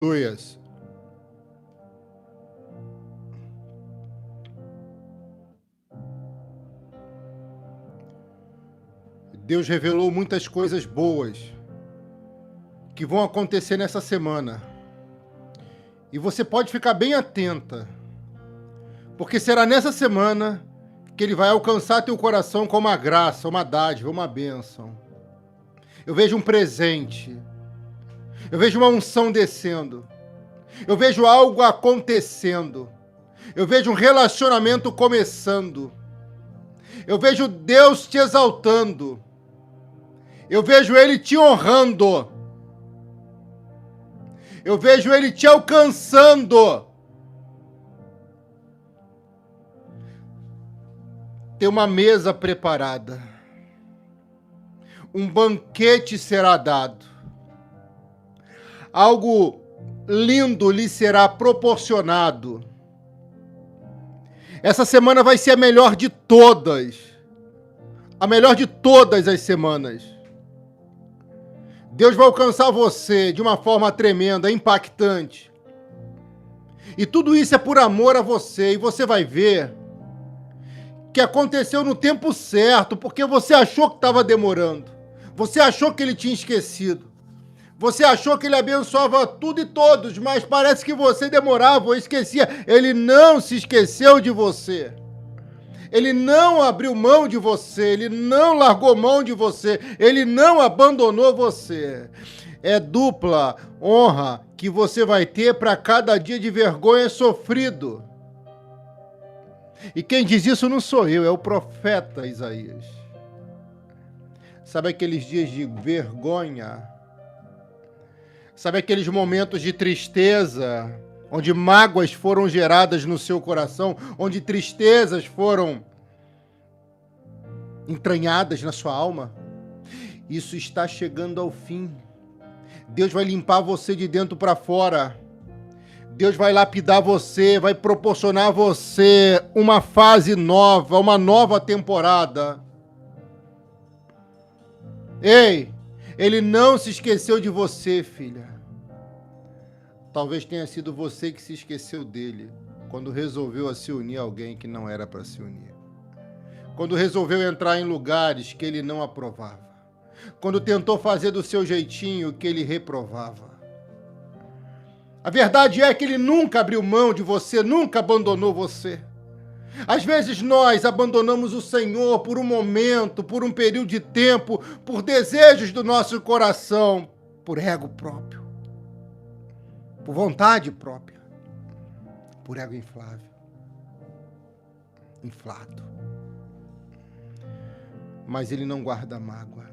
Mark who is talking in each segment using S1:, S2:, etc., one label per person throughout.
S1: Aleluias. Deus revelou muitas coisas boas que vão acontecer nessa semana. E você pode ficar bem atenta, porque será nessa semana que Ele vai alcançar teu coração com uma graça, uma dádiva, uma bênção. Eu vejo um presente. Eu vejo uma unção descendo. Eu vejo algo acontecendo. Eu vejo um relacionamento começando. Eu vejo Deus te exaltando. Eu vejo Ele te honrando. Eu vejo Ele te alcançando. Tem uma mesa preparada. Um banquete será dado. Algo lindo lhe será proporcionado. Essa semana vai ser a melhor de todas. A melhor de todas as semanas. Deus vai alcançar você de uma forma tremenda, impactante. E tudo isso é por amor a você. E você vai ver que aconteceu no tempo certo, porque você achou que estava demorando. Você achou que Ele tinha esquecido. Você achou que Ele abençoava tudo e todos, mas parece que você demorava ou esquecia. Ele não se esqueceu de você. Ele não abriu mão de você. Ele não largou mão de você. Ele não abandonou você. É dupla honra que você vai ter para cada dia de vergonha sofrido. E quem diz isso não sou eu, é o profeta Isaías. Sabe aqueles dias de vergonha? Sabe aqueles momentos de tristeza, onde mágoas foram geradas no seu coração, onde tristezas foram entranhadas na sua alma? Isso está chegando ao fim. Deus vai limpar você de dentro para fora. Deus vai lapidar você, vai proporcionar a você uma fase nova, uma nova temporada. Ei, Ele não se esqueceu de você, filha. Talvez tenha sido você que se esqueceu dele quando resolveu se unir a alguém que não era para se unir. Quando resolveu entrar em lugares que ele não aprovava. Quando tentou fazer do seu jeitinho que ele reprovava. A verdade é que Ele nunca abriu mão de você, nunca abandonou você. Às vezes nós abandonamos o Senhor por um momento, por um período de tempo, por desejos do nosso coração, por ego próprio, por vontade própria, por ego inflado. Mas Ele não guarda mágoa.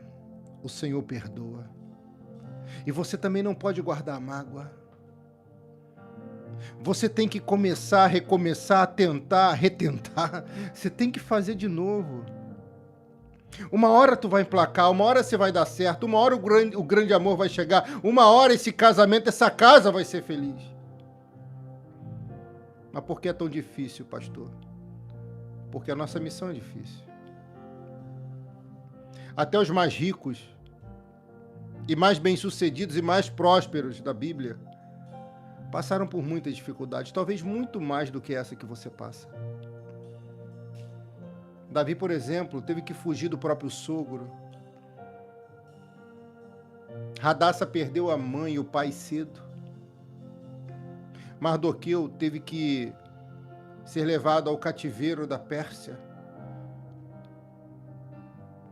S1: O Senhor perdoa. E você também não pode guardar mágoa. Você tem que começar, recomeçar, tentar, retentar. Você tem que fazer de novo. Uma hora tu vai emplacar, uma hora você vai dar certo, uma hora o grande amor vai chegar, uma hora esse casamento, essa casa vai ser feliz. Mas por que é tão difícil, pastor? Porque a nossa missão é difícil. Até os mais ricos e mais bem-sucedidos e mais prósperos da Bíblia passaram por muitas dificuldades, talvez muito mais do que essa que você passa. Davi, por exemplo, teve que fugir do próprio sogro. Radassa perdeu a mãe e o pai cedo. Mardoqueu teve que ser levado ao cativeiro da Pérsia.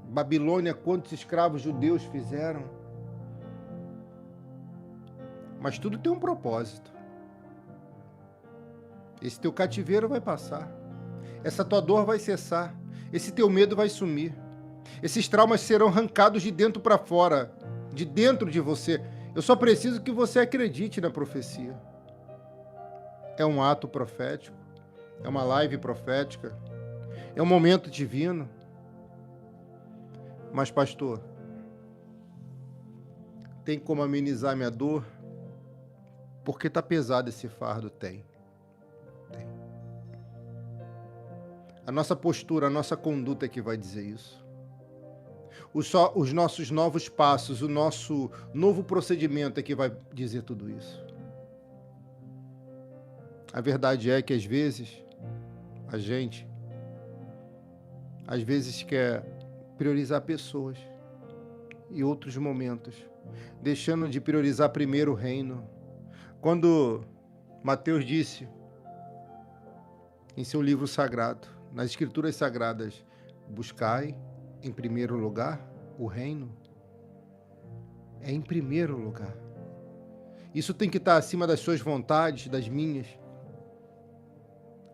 S1: Babilônia, quantos escravos judeus fizeram? Mas tudo tem um propósito. Esse teu cativeiro vai passar. Essa tua dor vai cessar. Esse teu medo vai sumir. Esses traumas serão arrancados de dentro para fora, de dentro de você. Eu só preciso que você acredite na profecia. É um ato profético. É uma live profética. É um momento divino. Mas, pastor, tem como amenizar minha dor? Porque está pesado esse fardo? Tem. A nossa postura, a nossa conduta é que vai dizer isso. Os nossos novos passos, o nosso novo procedimento é que vai dizer tudo isso. A verdade é que às vezes a gente quer priorizar pessoas e outros momentos, deixando de priorizar primeiro o reino. Quando Mateus disse em seu livro sagrado, nas escrituras sagradas, buscai em primeiro lugar o reino, é em primeiro lugar. Isso tem que estar acima das suas vontades, das minhas,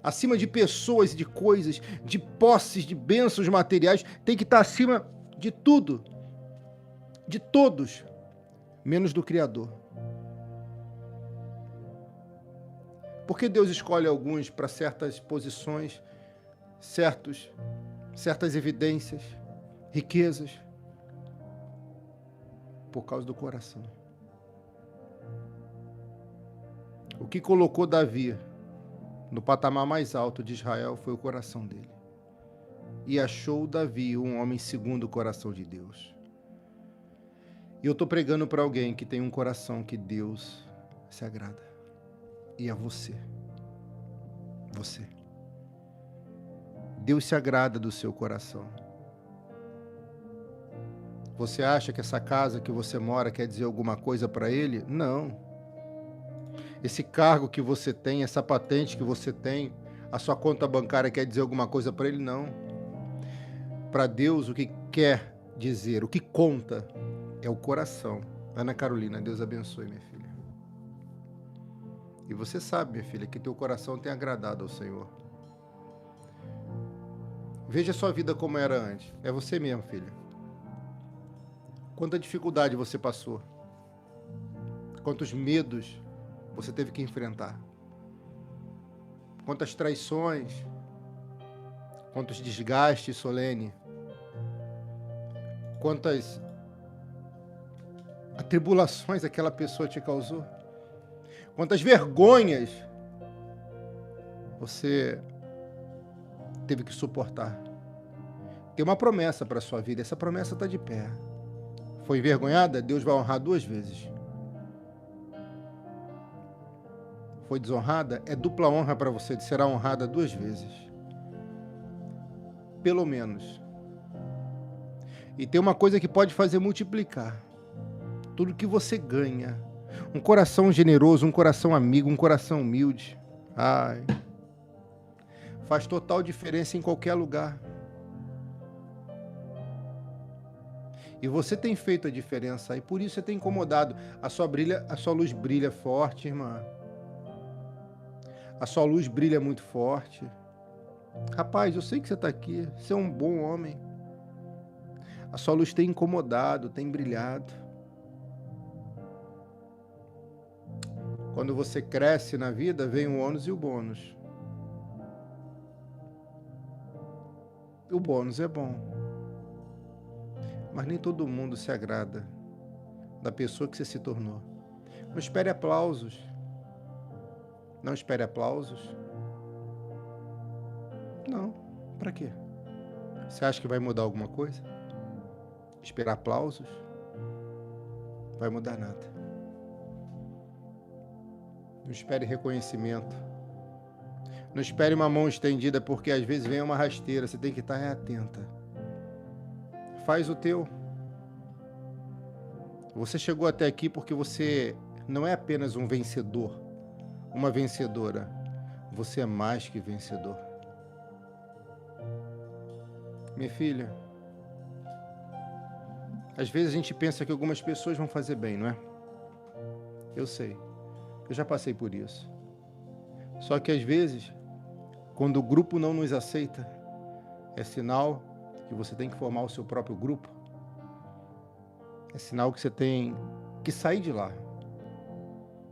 S1: acima de pessoas e de coisas, de posses, de bênçãos materiais, tem que estar acima de tudo, de todos, menos do Criador. Por que Deus escolhe alguns para certas posições, certas evidências, riquezas? Por causa do coração. O que colocou Davi no patamar mais alto de Israel foi o coração dele. E achou Davi um homem segundo o coração de Deus. E eu estou pregando para alguém que tem um coração que Deus se agrada. E é você. Você. Deus se agrada do seu coração. Você acha que essa casa que você mora quer dizer alguma coisa para Ele? Não. Esse cargo que você tem, essa patente que você tem, a sua conta bancária quer dizer alguma coisa para Ele? Não. Para Deus, o que quer dizer, o que conta é o coração. Ana Carolina, Deus abençoe, minha filha. E você sabe, minha filha, que teu coração tem agradado ao Senhor. Veja a sua vida como era antes. É você mesmo, filha. Quanta dificuldade você passou. Quantos medos você teve que enfrentar. Quantas traições. Quantos desgastes, Solene. Quantas atribulações aquela pessoa te causou. Quantas vergonhas você teve que suportar. Tem uma promessa para a sua vida. Essa promessa está de pé. Foi envergonhada? Deus vai honrar 2 vezes. Foi desonrada? É dupla honra para você. Será honrada 2 vezes. Pelo menos. E tem uma coisa que pode fazer multiplicar. Tudo que você ganha. Um coração generoso, um coração amigo, um coração humilde. Ai. Faz total diferença em qualquer lugar. E você tem feito a diferença e por isso você tem incomodado. A sua luz brilha forte, irmã. A sua luz brilha muito forte. Rapaz, eu sei que você está aqui. Você é um bom homem. A sua luz tem incomodado, tem brilhado. Quando você cresce na vida, vem o ônus e o bônus. O bônus é bom. Mas nem todo mundo se agrada da pessoa que você se tornou. Não espere aplausos. Não espere aplausos. Não. Para quê? Você acha que vai mudar alguma coisa? Esperar aplausos? Não vai mudar nada. Não espere reconhecimento. Não espere uma mão estendida, porque às vezes vem uma rasteira. Você tem que estar atenta. Faz o teu. Você chegou até aqui porque você não é apenas um vencedor, uma vencedora. Você é mais que vencedor. Minha filha, às vezes a gente pensa que algumas pessoas vão fazer bem, não é? Eu sei. Eu já passei por isso. Só que às vezes, quando o grupo não nos aceita, é sinal que você tem que formar o seu próprio grupo. É sinal que você tem que sair de lá.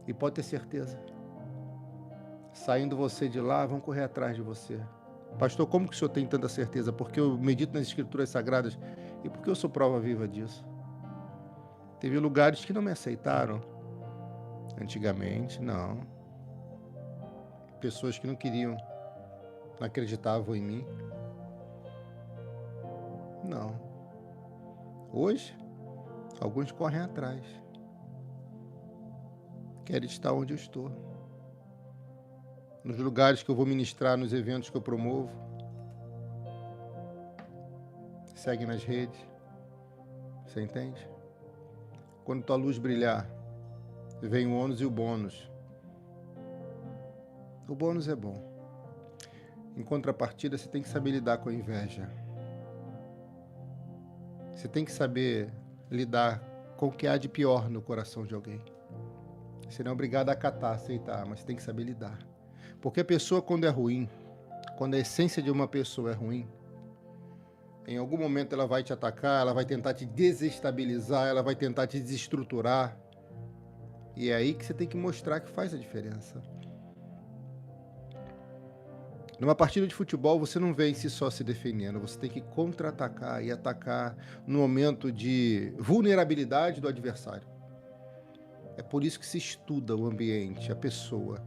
S1: E pode ter certeza. Saindo você de lá, vão correr atrás de você. Pastor, como que o senhor tem tanta certeza? Porque eu medito nas escrituras sagradas e porque eu sou prova viva disso. Teve lugares que não me aceitaram. Antigamente, não. Pessoas que não queriam, não acreditavam em mim. Não. Hoje, alguns correm atrás. Querem estar onde eu estou. nos lugares que eu vou ministrar, nos eventos que eu promovo. Segue nas redes. Você entende? Quando tua luz brilhar, vem o ônus e o bônus. O bônus é bom. Em contrapartida, você tem que saber lidar com a inveja. Você tem que saber lidar com o que há de pior no coração de alguém. Você não é obrigado a acatar, aceitar, mas você tem que saber lidar. Porque a pessoa, quando é ruim, quando a essência de uma pessoa é ruim, em algum momento ela vai te atacar, ela vai tentar te desestabilizar, ela vai tentar te desestruturar. E é aí que você tem que mostrar que faz a diferença. Numa partida de futebol, você não vence só se defendendo, você tem que contra-atacar e atacar no momento de vulnerabilidade do adversário. É por isso que se estuda o ambiente, a pessoa.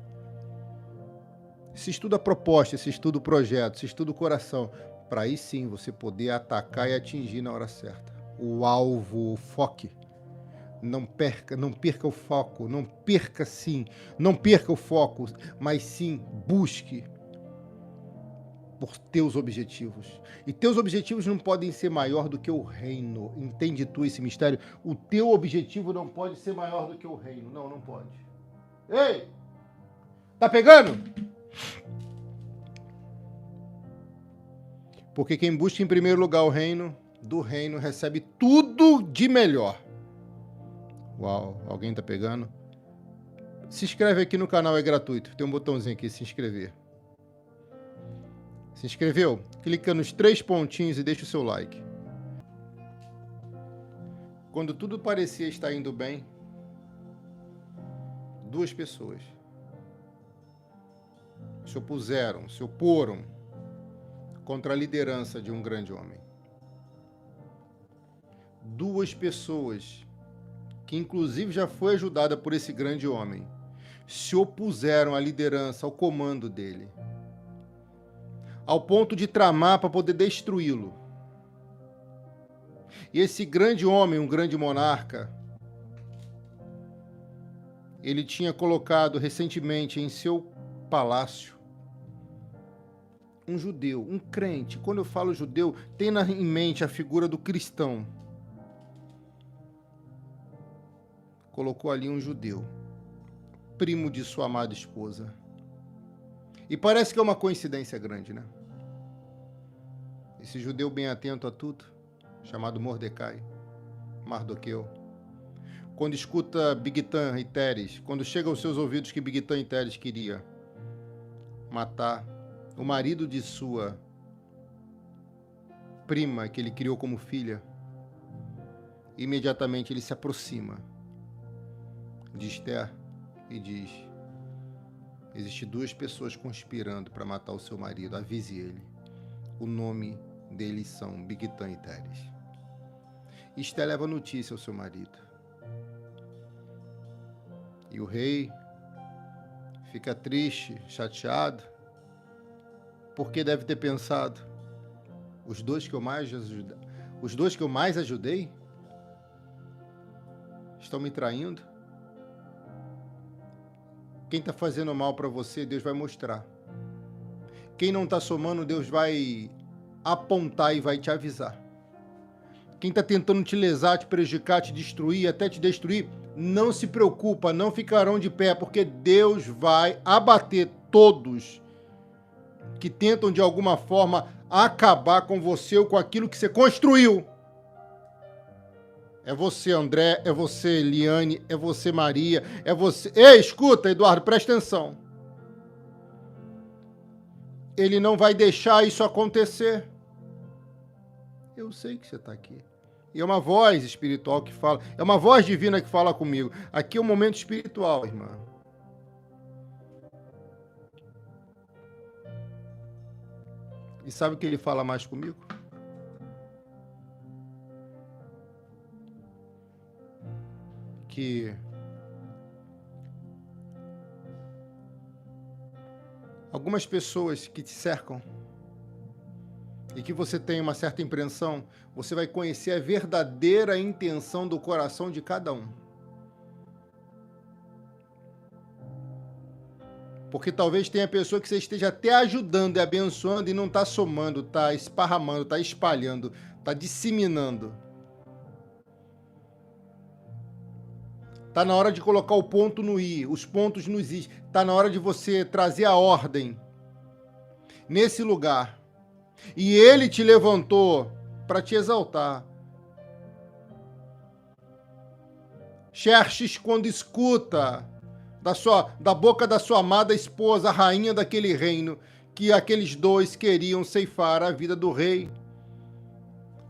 S1: Se estuda a proposta, se estuda o projeto, se estuda o coração, para aí sim você poder atacar e atingir na hora certa. O alvo, o foco. Não perca o foco, não perca o foco, mas sim busque por teus objetivos. E teus objetivos não podem ser maior do que o reino. Entende tu esse mistério? O teu objetivo não pode ser maior do que o reino. Não pode. Ei! Tá pegando? Porque quem busca em primeiro lugar o reino, do reino recebe tudo de melhor. Uau, alguém tá pegando? Se inscreve aqui no canal, é gratuito. Tem um botãozinho aqui, se inscrever. Se inscreveu? Clica nos 3 pontinhos e deixa o seu like. Quando tudo parecia estar indo bem, 2 pessoas se oporam contra a liderança de um grande homem. 2 pessoas, que inclusive já foi ajudada por esse grande homem, se opuseram à liderança, ao comando dele, ao ponto de tramar para poder destruí-lo. E esse grande homem, um grande monarca, ele tinha colocado recentemente em seu palácio um judeu, um crente. Quando eu falo judeu, tenha em mente a figura do cristão. Colocou ali um judeu, primo de sua amada esposa. E parece que é uma coincidência grande, né? Esse judeu bem atento a tudo, chamado Mordecai, Mardoqueu, quando escuta Bigtan e Teres, quando chega aos seus ouvidos que Bigtan e Teres queria matar o marido de sua prima, que ele criou como filha, imediatamente ele se aproxima de Esther e diz: existem 2 pessoas conspirando para matar o seu marido, avise ele. O nome deles são Bigtan e Teres. Esther leva notícia ao seu marido. E o rei fica triste, chateado, porque deve ter pensado: os 2 que eu mais ajudei estão me traindo. Quem está fazendo mal para você, Deus vai mostrar. Quem não está somando, Deus vai apontar e vai te avisar. Quem está tentando te lesar, te prejudicar, te destruir, até te destruir, não se preocupa, não ficarão de pé, porque Deus vai abater todos que tentam de alguma forma acabar com você ou com aquilo que você construiu. É você, André, é você, Eliane, é você, Maria, é você... Ei, escuta, Eduardo, presta atenção. Ele não vai deixar isso acontecer. Eu sei que você está aqui. E é uma voz espiritual que fala, é uma voz divina que fala comigo. Aqui é um momento espiritual, irmã. E sabe o que ele fala mais comigo? Que algumas pessoas que te cercam e que você tem uma certa impressão, você vai conhecer a verdadeira intenção do coração de cada um. Porque talvez tenha pessoa que você esteja até ajudando e abençoando e não está somando, está esparramando, está espalhando, está disseminando. Está na hora de colocar o ponto no i, os pontos nos is. Está na hora de você trazer a ordem nesse lugar. E ele te levantou para te exaltar. Xerxes, quando escuta da boca da sua amada esposa, a rainha daquele reino, que aqueles dois queriam ceifar a vida do rei,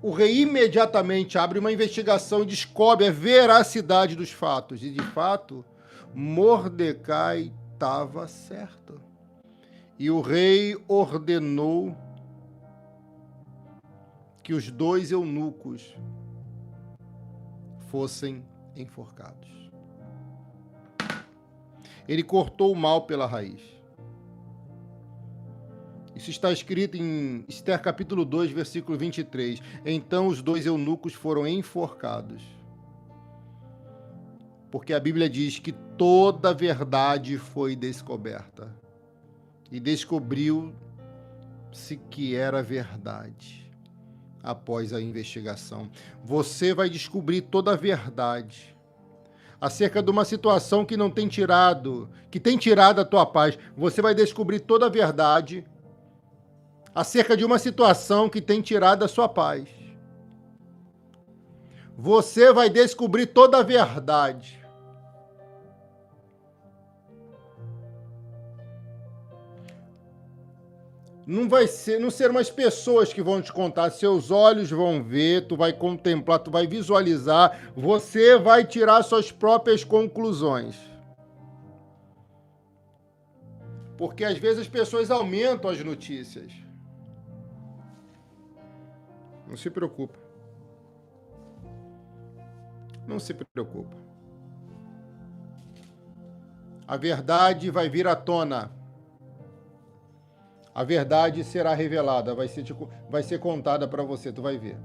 S1: o rei imediatamente abre uma investigação e descobre a veracidade dos fatos. E, de fato, Mordecai estava certo. E o rei ordenou que os dois eunucos fossem enforcados. Ele cortou o mal pela raiz. Isso está escrito em Esther capítulo 2, versículo 23. Então os dois eunucos foram enforcados. Porque a Bíblia diz que toda a verdade foi descoberta. E descobriu-se que era verdade após a investigação. Você vai descobrir toda a verdade acerca de uma situação que tem tirado a tua paz. Você vai descobrir toda a verdade acerca de uma situação que tem tirado a sua paz. Você vai descobrir toda a verdade. Não serão as pessoas que vão te contar, seus olhos vão ver, tu vai contemplar, tu vai visualizar, você vai tirar suas próprias conclusões. Porque às vezes as pessoas aumentam as notícias. Não se preocupa. Não se preocupa. A verdade vai vir à tona. A verdade será revelada, vai ser contada para você, tu vai ver.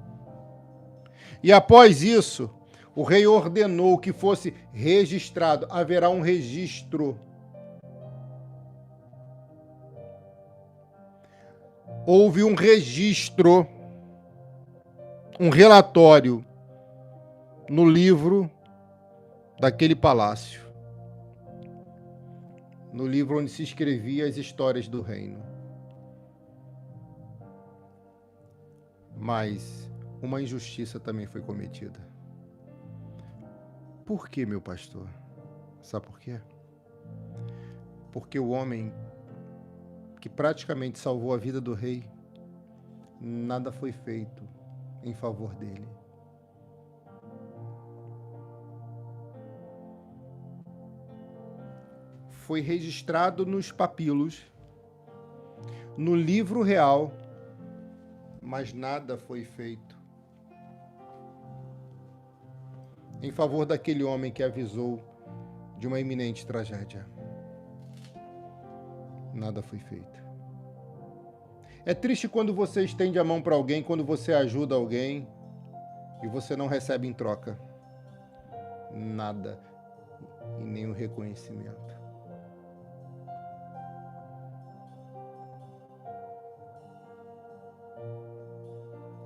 S1: E após isso, o rei ordenou que fosse registrado. Haverá um registro. Houve um registro, um relatório no livro daquele palácio. No livro onde se escrevia as histórias do reino. Mas uma injustiça também foi cometida. Por que, meu pastor? Sabe por quê? Porque o homem que praticamente salvou a vida do rei, nada foi feito em favor dele. Foi registrado nos papilos, no livro real, mas nada foi feito em favor daquele homem que avisou de uma iminente tragédia. Nada foi feito. É triste quando você estende a mão para alguém, quando você ajuda alguém e você não recebe em troca nada e nenhum reconhecimento.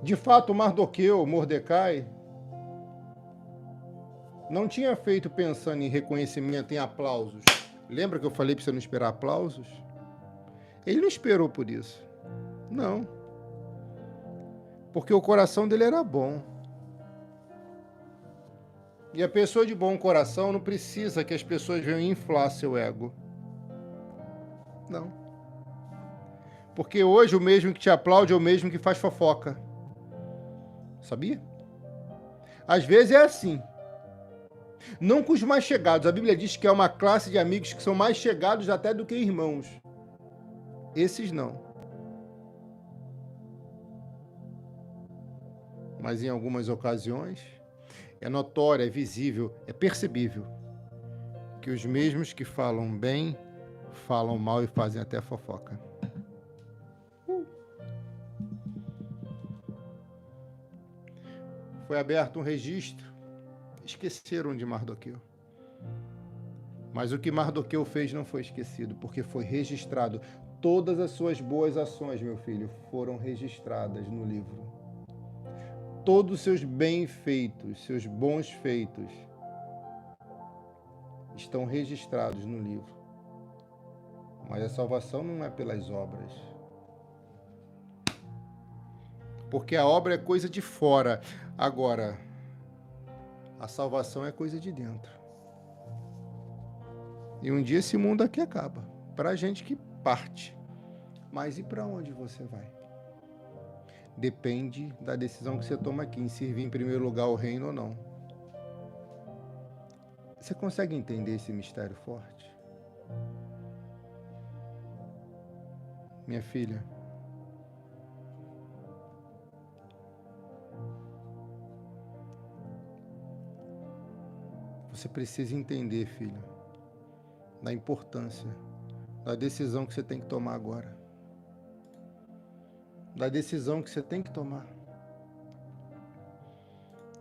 S1: De fato, Mordecai, não tinha feito pensando em reconhecimento, em aplausos. Lembra que eu falei para você não esperar aplausos? Ele não esperou por isso. Não. Porque o coração dele era bom. E a pessoa de bom coração não precisa que as pessoas venham inflar seu ego. Não. Porque hoje o mesmo que te aplaude é o mesmo que faz fofoca. Sabia? Às vezes é assim. Não com os mais chegados. A Bíblia diz que é uma classe de amigos que são mais chegados até do que irmãos. Esses não. Mas em algumas ocasiões é notório, é visível, é percebível que os mesmos que falam bem, falam mal e fazem até fofoca. Foi aberto um registro, esqueceram de Mardoqueu. Mas o que Mardoqueu fez não foi esquecido, porque foi registrado. Todas as suas boas ações, meu filho, foram registradas no livro. Todos os seus bem-feitos, seus bons feitos, estão registrados no livro. Mas a salvação não é pelas obras. Porque a obra é coisa de fora. Agora, a salvação é coisa de dentro. E um dia esse mundo aqui acaba. Para a gente que parte. Mas e para onde você vai? Depende da decisão que você toma aqui, em servir em primeiro lugar o reino ou não. Você consegue entender esse mistério forte? Minha filha, você precisa entender, filha, da importância da decisão que você tem que tomar agora. Da decisão que você tem que tomar.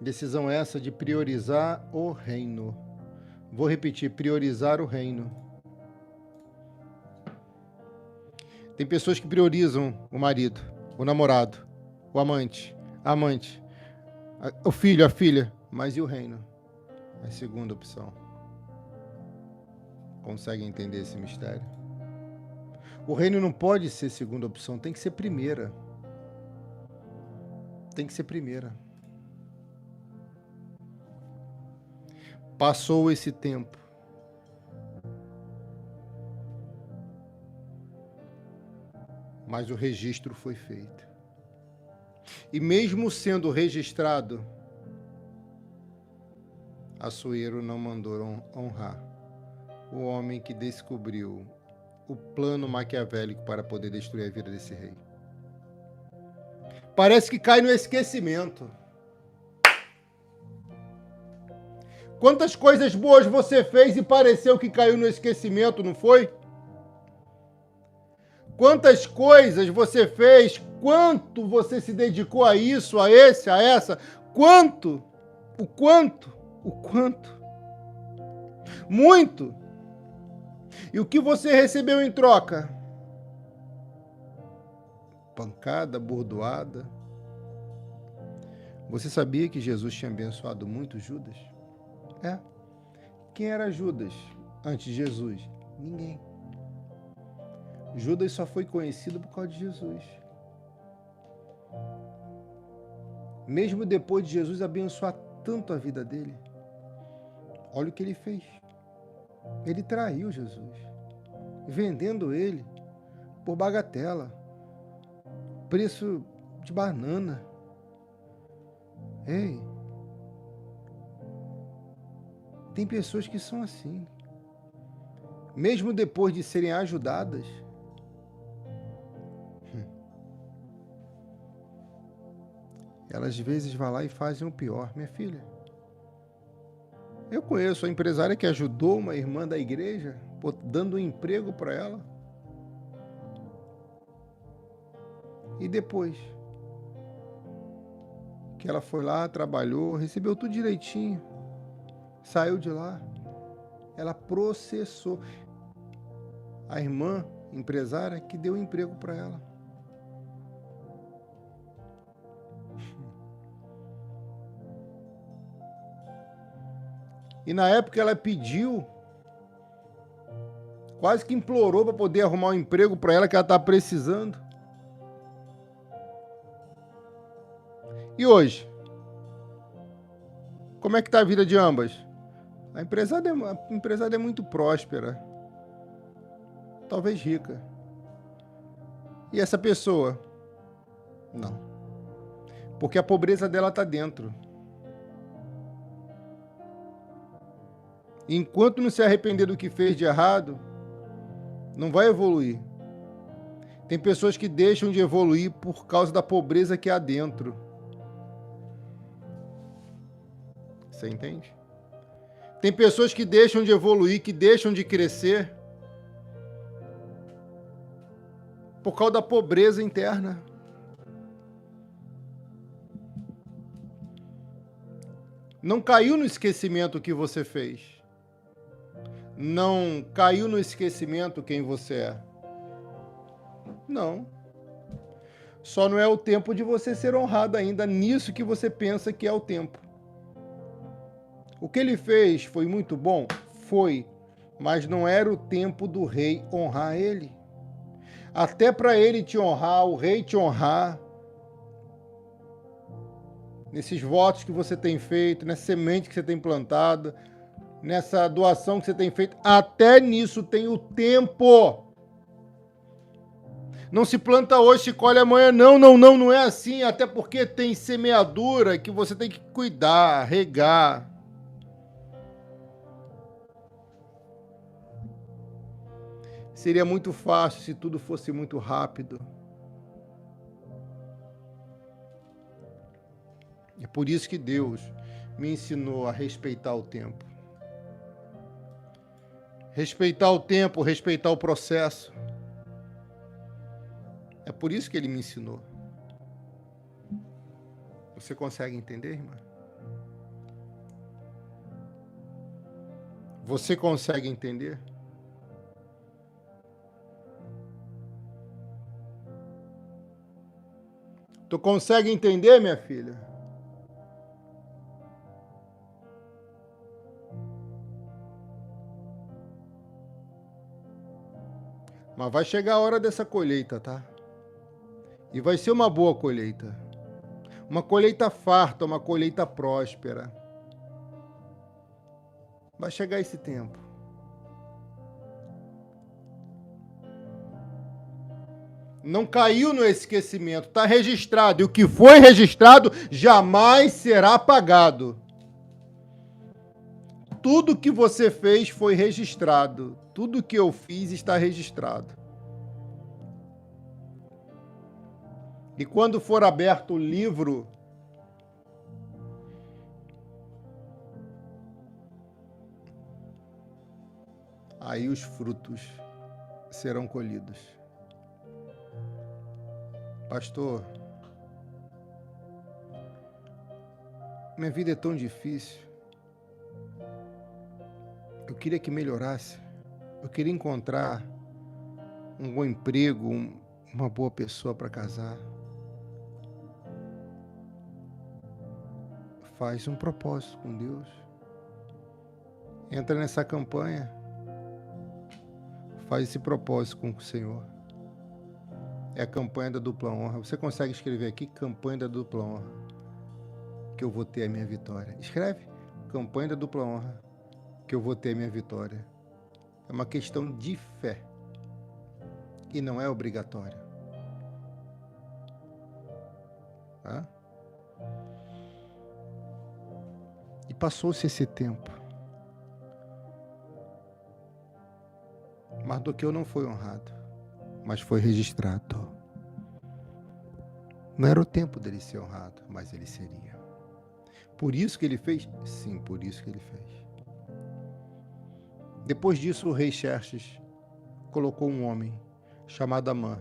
S1: Decisão essa de priorizar o reino. Vou repetir, priorizar o reino. Tem pessoas que priorizam o marido, o namorado, o amante, a amante, o filho, a filha, mas e o reino? É a segunda opção. Consegue entender esse mistério? O reino não pode ser segunda opção, tem que ser primeira. Tem que ser primeira. Passou esse tempo. Mas o registro foi feito. E mesmo sendo registrado, Assuero não mandou honrar o homem que descobriu o plano maquiavélico para poder destruir a vida desse rei. Parece que cai no esquecimento. Quantas coisas boas você fez e pareceu que caiu no esquecimento, não foi? Quantas coisas você fez, quanto você se dedicou a isso, a esse, a essa, quanto, o quanto, muito. E o que você recebeu em troca? Pancada, bordoada. Você sabia que Jesus tinha abençoado muito Judas? É. Quem era Judas antes de Jesus? Ninguém. Judas só foi conhecido por causa de Jesus. Mesmo depois de Jesus abençoar tanto a vida dele, olha o que ele fez. Ele traiu Jesus, vendendo ele por bagatela, preço de banana. Ei, tem pessoas que são assim. Mesmo depois de serem ajudadas, elas às vezes vão lá e fazem o pior. Minha filha, eu conheço a empresária que ajudou uma irmã da igreja, dando um emprego para ela. E depois que ela foi lá, trabalhou, recebeu tudo direitinho, saiu de lá, ela processou a irmã empresária que deu emprego para ela. E na época ela pediu, quase que implorou para poder arrumar um emprego para ela que ela estava precisando. E hoje? Como é que está a vida de ambas? A empresária é muito próspera, talvez rica. E essa pessoa? Não. Porque a pobreza dela está dentro. Enquanto não se arrepender do que fez de errado, não vai evoluir. Tem pessoas que deixam de evoluir por causa da pobreza que há dentro. Você entende? Tem pessoas que deixam de evoluir, que deixam de crescer por causa da pobreza interna. Não caiu no esquecimento o que você fez. Não caiu no esquecimento quem você é. Não. Só não é o tempo de você ser honrado ainda nisso que você pensa que é o tempo. O que ele fez foi muito bom? Foi. Mas não era o tempo do rei honrar ele. Até para ele te honrar, o rei te honrar, nesses votos que você tem feito, nessa semente que você tem plantada, nessa doação que você tem feito, até nisso tem o tempo. Não se planta hoje, se colhe amanhã. Não é assim. Até porque tem semeadura que você tem que cuidar, regar. Seria muito fácil se tudo fosse muito rápido. É por isso que Deus me ensinou a respeitar o tempo. Respeitar o tempo, respeitar o processo. É por isso que ele me ensinou. Você consegue entender, irmã? Você consegue entender? Tu consegue entender, minha filha? Mas vai chegar a hora dessa colheita, tá? E vai ser uma boa colheita. Uma colheita farta, uma colheita próspera. Vai chegar esse tempo. Não caiu no esquecimento, está registrado. E o que foi registrado jamais será apagado. Tudo que você fez foi registrado. Tudo que eu fiz está registrado. E quando for aberto o livro, aí os frutos serão colhidos. Pastor, minha vida é tão difícil. Eu queria que melhorasse. Eu queria encontrar um bom emprego, uma boa pessoa para casar. Faz um propósito com Deus. Entra nessa campanha. Faz esse propósito com o Senhor. É a campanha da dupla honra. Você consegue escrever aqui, campanha da dupla honra, que eu vou ter a minha vitória. Escreve, campanha da dupla honra, que eu vou ter a minha vitória. É uma questão de fé. E não é obrigatória. Tá? E passou-se esse tempo. Mardoqueu não foi honrado, mas foi registrado. Não era o tempo dele ser honrado, mas ele seria. Por isso que ele fez? Sim, por isso que ele fez. Depois disso, o rei Xerxes colocou um homem chamado Amã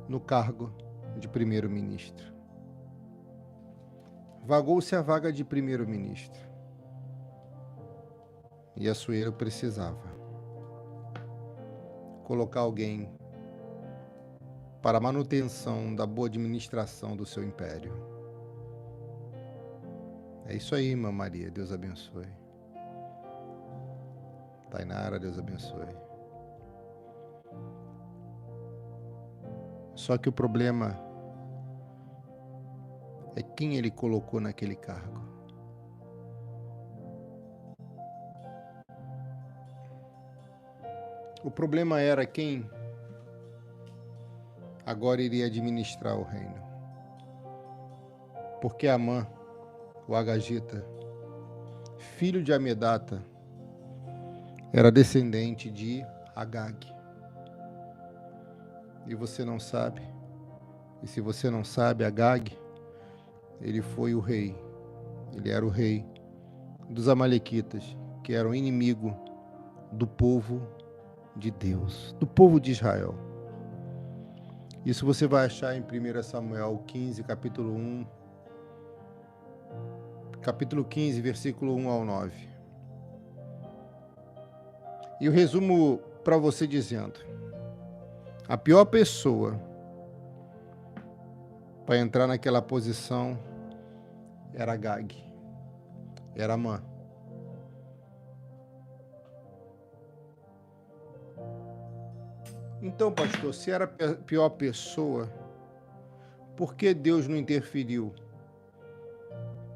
S1: no cargo de primeiro-ministro. Vagou-se a vaga de primeiro-ministro. E Assuero precisava colocar alguém para a manutenção da boa administração do seu império. É isso aí, irmã Maria. Deus abençoe. Tainara, Deus abençoe. Só que o problema é quem ele colocou naquele cargo. O problema era quem agora iria administrar o reino. Porque Amã, o Agagita, filho de Amedata, era descendente de Agag. E você não sabe. E se você não sabe, Agag, ele foi o rei. Ele era o rei dos Amalequitas, que eram inimigo do povo de Deus, do povo de Israel. Isso você vai achar em 1 Samuel 15, capítulo 1, capítulo 15, versículo 1 ao 9. E eu resumo para você dizendo: a pior pessoa para entrar naquela posição era Agag, era Amã. Então, pastor, se era a pior pessoa, por que Deus não interferiu?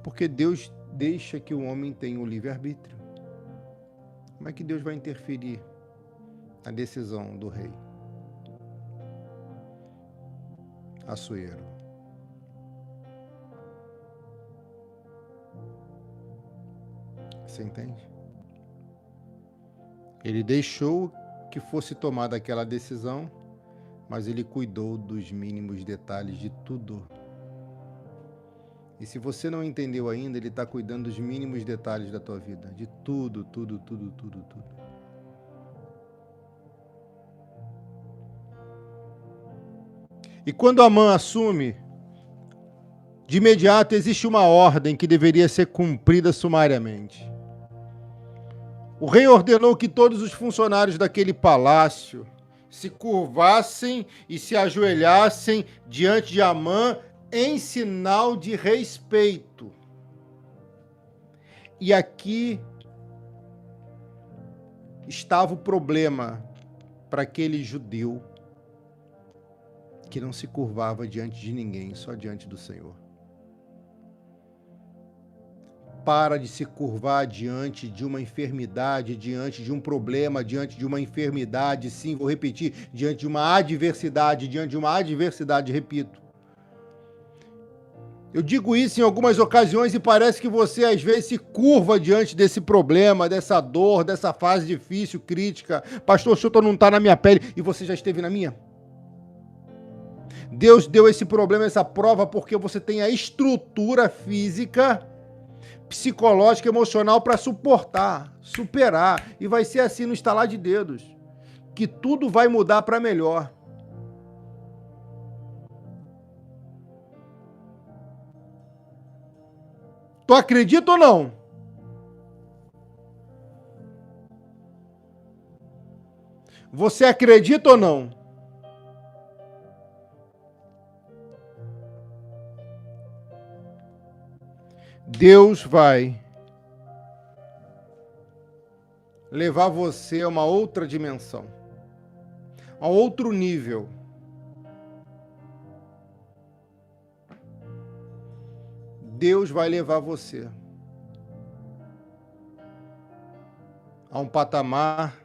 S1: Porque Deus deixa que o homem tenha o livre-arbítrio. Como é que Deus vai interferir na decisão do rei? Assuero. Você entende? Ele deixou que fosse tomada aquela decisão, mas ele cuidou dos mínimos detalhes de tudo. E se você não entendeu ainda, ele está cuidando dos mínimos detalhes da tua vida, de tudo, tudo, tudo, tudo, tudo. E quando Amã assume, de imediato existe uma ordem que deveria ser cumprida sumariamente. O rei ordenou que todos os funcionários daquele palácio se curvassem e se ajoelhassem diante de Amã em sinal de respeito. E aqui estava o problema para aquele judeu que não se curvava diante de ninguém, só diante do Senhor. Para de se curvar diante de uma enfermidade, diante de um problema, diante de uma enfermidade, sim, vou repetir, diante de uma adversidade, repito. Eu digo isso em algumas ocasiões e parece que você às vezes se curva diante desse problema, dessa dor, dessa fase difícil, crítica. Pastor, o senhor não está na minha pele e você já esteve na minha? Deus deu esse problema, essa prova, porque você tem a estrutura física, psicológica, emocional para suportar, superar. E vai ser assim no estalar de dedos, que tudo vai mudar para melhor. Tu acredita ou não? Você acredita ou não? Deus vai levar você a uma outra dimensão, a outro nível. Deus vai levar você a um patamar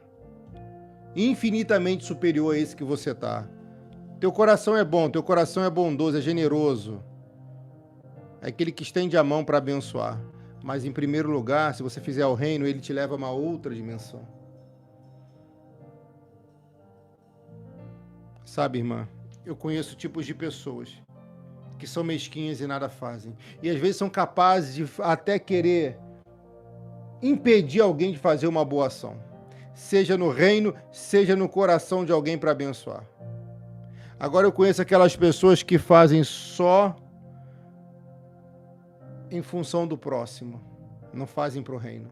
S1: infinitamente superior a esse que você está. Teu coração é bom, teu coração é bondoso, é generoso. É aquele que estende a mão para abençoar. Mas, em primeiro lugar, se você fizer o reino, ele te leva a uma outra dimensão. Sabe, irmã, eu conheço tipos de pessoas que são mesquinhas e nada fazem. E, às vezes, são capazes de até querer impedir alguém de fazer uma boa ação. Seja no reino, seja no coração de alguém para abençoar. Agora, eu conheço aquelas pessoas que fazem só em função do próximo, não fazem para o reino.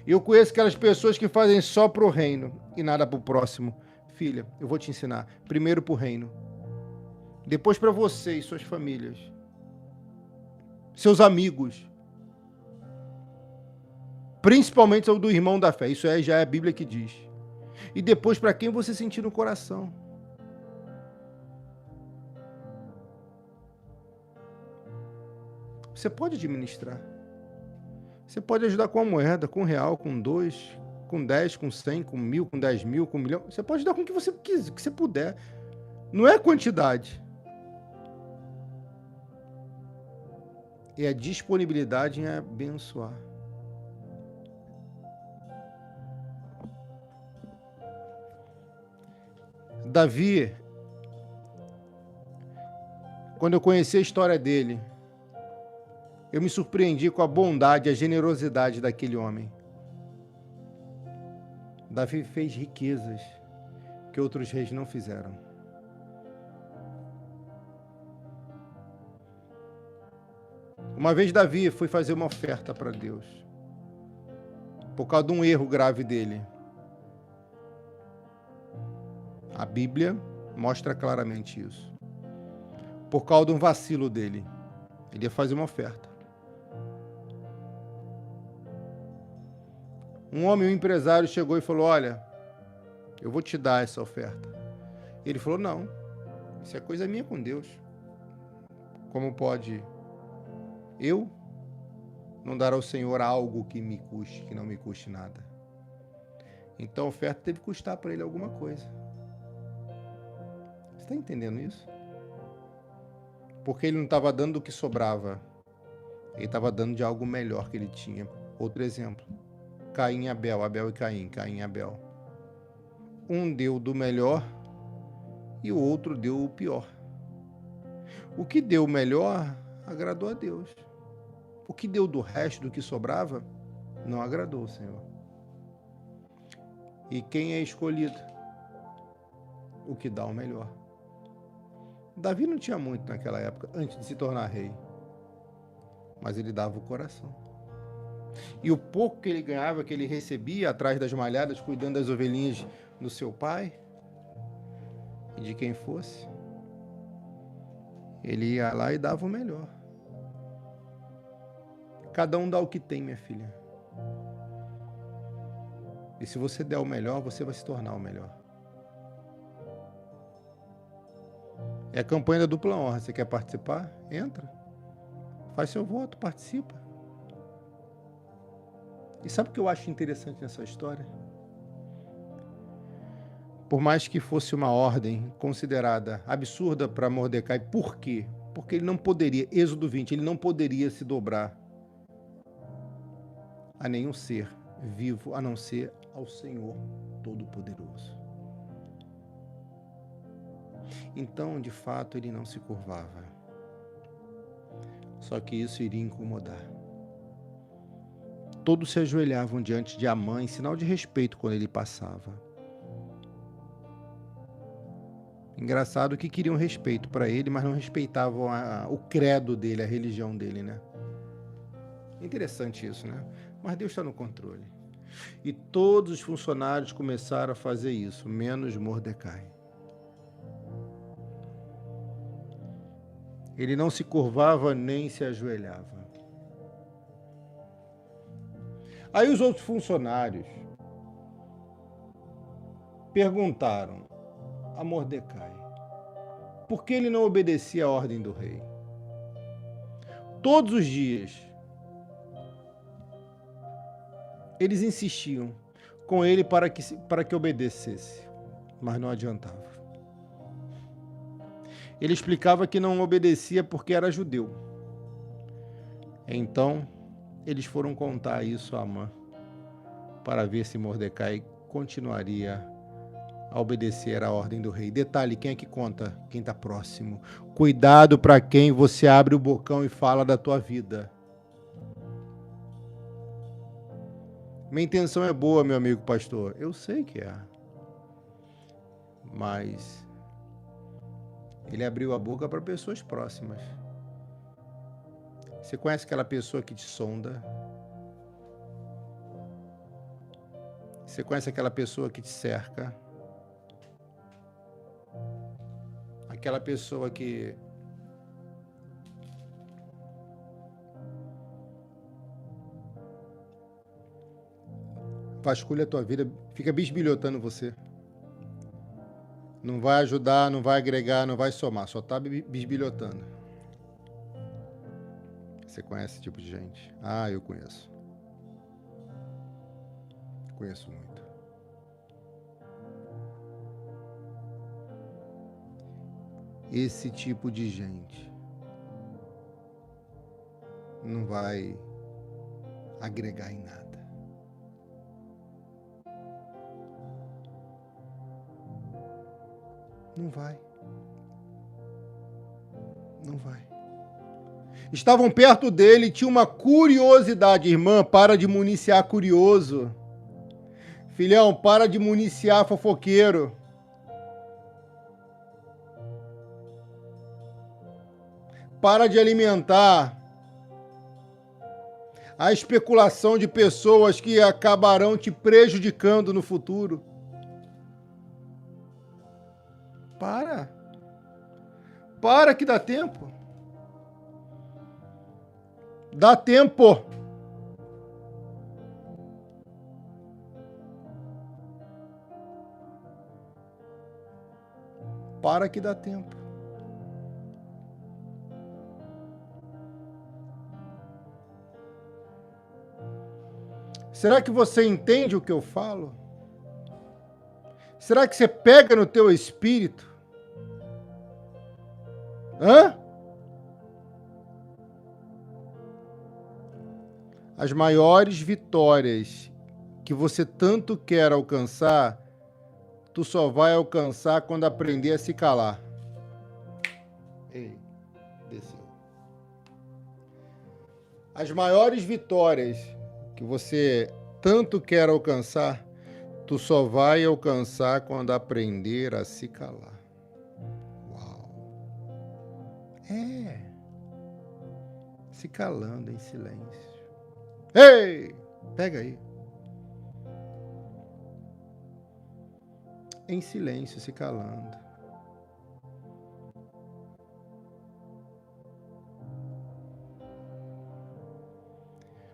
S1: Eu conheço aquelas pessoas que fazem só para o reino e nada para o próximo. Filha, eu vou te ensinar. Primeiro para o reino, depois para você e suas famílias, seus amigos, principalmente o do irmão da fé. Isso já é a Bíblia que diz. E depois para quem você sentir no coração. Você pode administrar. Você pode ajudar com uma moeda, com um real, com 2, com 10, com 100, com 1000, com 10 mil, com 1 milhão. Você pode ajudar com o que você quiser, que você puder. Não é a quantidade. É a disponibilidade em abençoar. Davi, quando eu conheci a história dele, eu me surpreendi com a bondade e a generosidade daquele homem. Davi fez riquezas que outros reis não fizeram. Uma vez Davi foi fazer uma oferta para Deus. por causa de um erro grave dele. A Bíblia mostra claramente isso. Por causa de um vacilo dele. Ele ia fazer uma oferta. Um homem, um empresário, chegou e falou: olha, eu vou te dar essa oferta. Ele falou: não, isso é coisa minha com Deus. Como pode eu não dar ao Senhor algo que me custe, que não me custe nada? Então a oferta teve que custar para ele alguma coisa. Você está entendendo isso? Porque ele não estava dando do que sobrava. Ele estava dando de algo melhor que ele tinha. Outro exemplo. Caim e Abel, Abel e Caim, Caim e Abel. Um deu do melhor e o outro deu o pior. O que deu o melhor agradou a Deus. O que deu do resto, do que sobrava, não agradou o Senhor. E quem é escolhido? O que dá o melhor. Davi não tinha muito naquela época, antes de se tornar rei. Mas ele dava o coração. E o pouco que ele ganhava, que ele recebia atrás das malhadas, cuidando das ovelhinhas do seu pai e de quem fosse, ele ia lá e dava o melhor. Cada um dá o que tem, minha filha. E se você der o melhor, você vai se tornar o melhor. É a campanha da dupla honra. Você quer participar? Entra. Faz seu voto, participa. E sabe o que eu acho interessante nessa história? Por mais que fosse uma ordem considerada absurda para Mordecai, por quê? Porque ele não poderia, Êxodo 20, ele não poderia se dobrar a nenhum ser vivo, a não ser ao Senhor Todo-Poderoso. Então, de fato, ele não se curvava. Só que isso iria incomodar. Todos se ajoelhavam diante de Amã em sinal de respeito quando ele passava. Engraçado que queriam respeito para ele, mas não respeitavam o credo dele, a religião dele, né? Interessante isso, né? Mas Deus está no controle. E todos os funcionários começaram a fazer isso, menos Mordecai. Ele não se curvava nem se ajoelhava. Aí os outros funcionários perguntaram a Mordecai por que ele não obedecia à ordem do rei. Todos os dias eles insistiam com ele para que obedecesse, mas não adiantava. Ele explicava que não obedecia porque era judeu. Então, eles foram contar isso a Amã, para ver se Mordecai continuaria a obedecer à ordem do rei. Detalhe, quem é que conta? Quem está próximo. Cuidado para quem você abre o bocão e fala da tua vida. Minha intenção é boa, meu amigo pastor. Eu sei que é. Mas ele abriu a boca para pessoas próximas. Você conhece aquela pessoa que te sonda? Você conhece aquela pessoa que te cerca? Aquela pessoa que vasculha a tua vida, fica bisbilhotando você. Não vai ajudar, não vai agregar, não vai somar, só está bisbilhotando. Você conhece esse tipo de gente? Ah, eu conheço. Conheço muito. Esse tipo de gente não vai agregar em nada. Não vai. Não vai. Estavam perto dele, tinha uma curiosidade. Irmã, para de municiar curioso. Filhão, para de municiar fofoqueiro. Para de alimentar a especulação de pessoas que acabarão te prejudicando no futuro. Para que dá tempo. Dá tempo. Para que dá tempo. Será que você entende o que eu falo? Será que você pega no teu espírito? Hã? As maiores vitórias que você tanto quer alcançar, tu só vai alcançar quando aprender a se calar. Ei, desceu. As maiores vitórias que você tanto quer alcançar, tu só vai alcançar quando aprender a se calar. Uau! Se calando em silêncio. Ei! Pega aí. Em silêncio, se calando.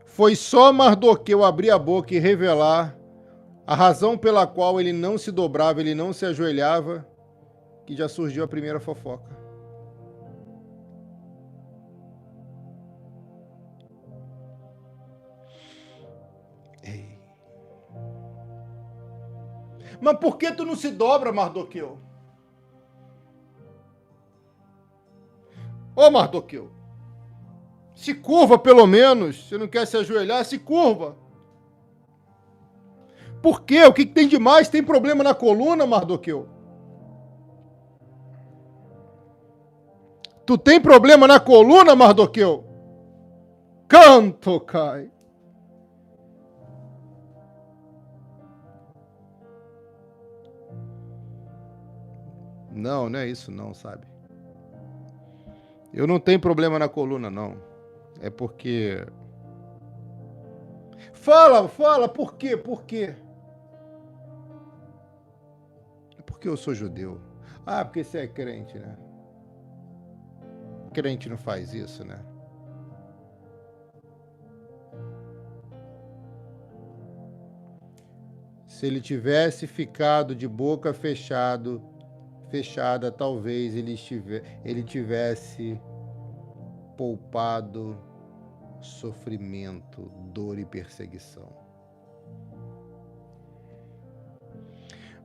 S1: Foi só Mardoqueu abrir a boca e revelar a razão pela qual ele não se dobrava, ele não se ajoelhava, que já surgiu a primeira fofoca. Ei. Mas por que tu não se dobra, Mardoqueu? Ô, Mardoqueu, se curva pelo menos. Você não quer se ajoelhar? Se curva. Por quê? O que tem de mais? Tem problema na coluna, Mardoqueu? Tu tem problema na coluna, Mardoqueu? Canto, cai. Não, não é isso não, sabe? Eu não tenho problema na coluna, não. É porque... Fala, por quê? Por quê? É porque eu sou judeu. Ah, porque você é crente, né? Crente não faz isso, né? Se ele tivesse ficado de boca fechada, talvez ele tivesse poupado sofrimento, dor e perseguição.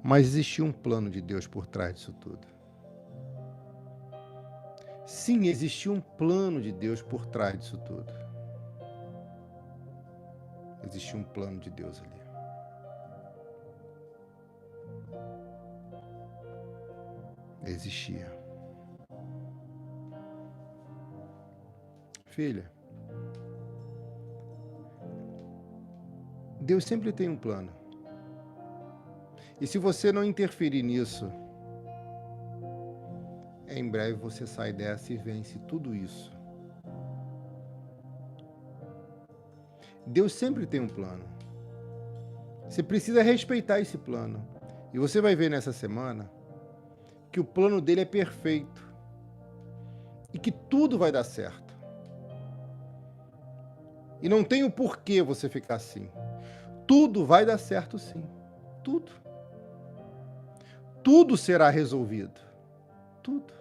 S1: Mas existia um plano de Deus por trás disso tudo. Sim, existia um plano de Deus por trás disso tudo. Existia um plano de Deus ali. Existia. Filha, Deus sempre tem um plano. E se você não interferir nisso, em breve você sai dessa e vence tudo isso. Deus sempre tem um plano. Você precisa respeitar esse plano. E você vai ver nessa semana que o plano dele é perfeito. E que tudo vai dar certo. E não tem o porquê você ficar assim. Tudo vai dar certo sim. Tudo. Tudo será resolvido. Tudo.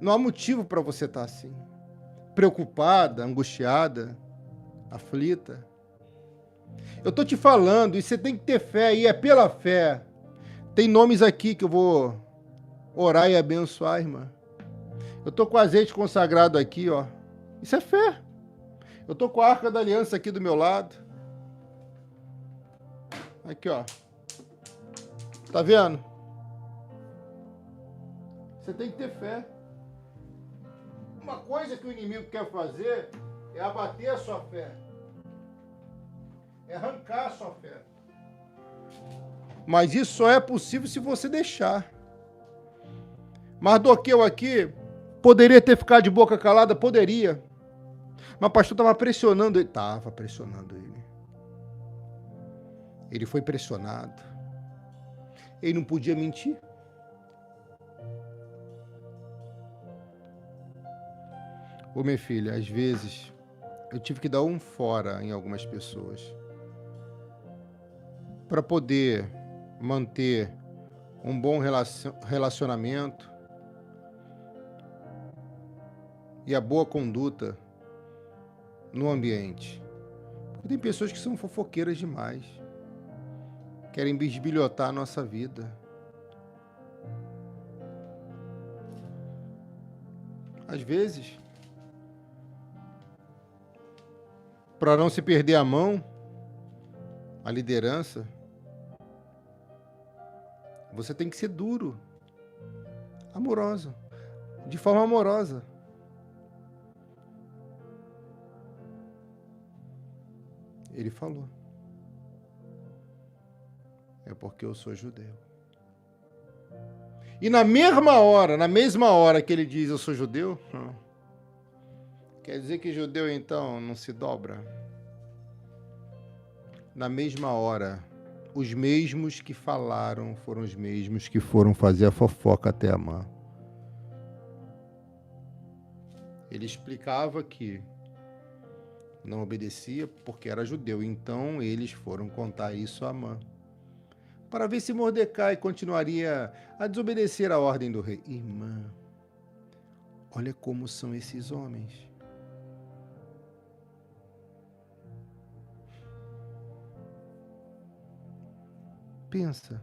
S1: Não há motivo para você estar assim. Preocupada, angustiada, aflita. Eu estou te falando, e você tem que ter fé, e é pela fé. Tem nomes aqui que eu vou orar e abençoar, irmã. Eu estou com azeite consagrado aqui, ó. Isso é fé. Eu estou com a Arca da Aliança aqui do meu lado. Aqui, ó. Tá vendo? Você tem que ter fé. Uma coisa que o inimigo quer fazer é abater a sua fé. É arrancar a sua fé. Mas isso só é possível se você deixar. Mardoqueu aqui poderia ter ficado de boca calada? Poderia. Mas o pastor estava pressionando ele. Estava pressionando ele. Ele foi pressionado. Ele não podia mentir. Ô, minha filha, às vezes eu tive que dar um fora em algumas pessoas para poder manter um bom relacionamento e a boa conduta no ambiente. Porque tem pessoas que são fofoqueiras demais, querem bisbilhotar a nossa vida. Às vezes, para não se perder a mão, a liderança, você tem que ser duro, amoroso, de forma amorosa. Ele falou: é porque eu sou judeu. E na mesma hora que ele diz eu sou judeu, quer dizer que judeu então não se dobra? Na mesma hora, os mesmos que falaram foram os mesmos que foram fazer a fofoca até Amã. Ele explicava que não obedecia porque era judeu, então eles foram contar isso a Amã, para ver se Mordecai continuaria a desobedecer a ordem do rei. Irmã, olha como são esses homens. Pensa.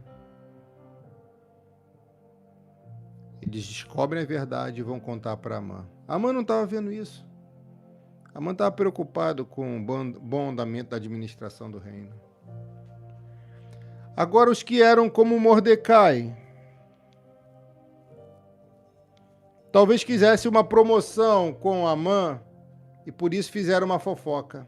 S1: Eles descobrem a verdade e vão contar para Amã. Amã não estava vendo isso. Amã estava preocupado com o bom andamento da administração do reino. Agora os que eram como Mordecai, talvez quisesse uma promoção com Amã e por isso fizeram uma fofoca.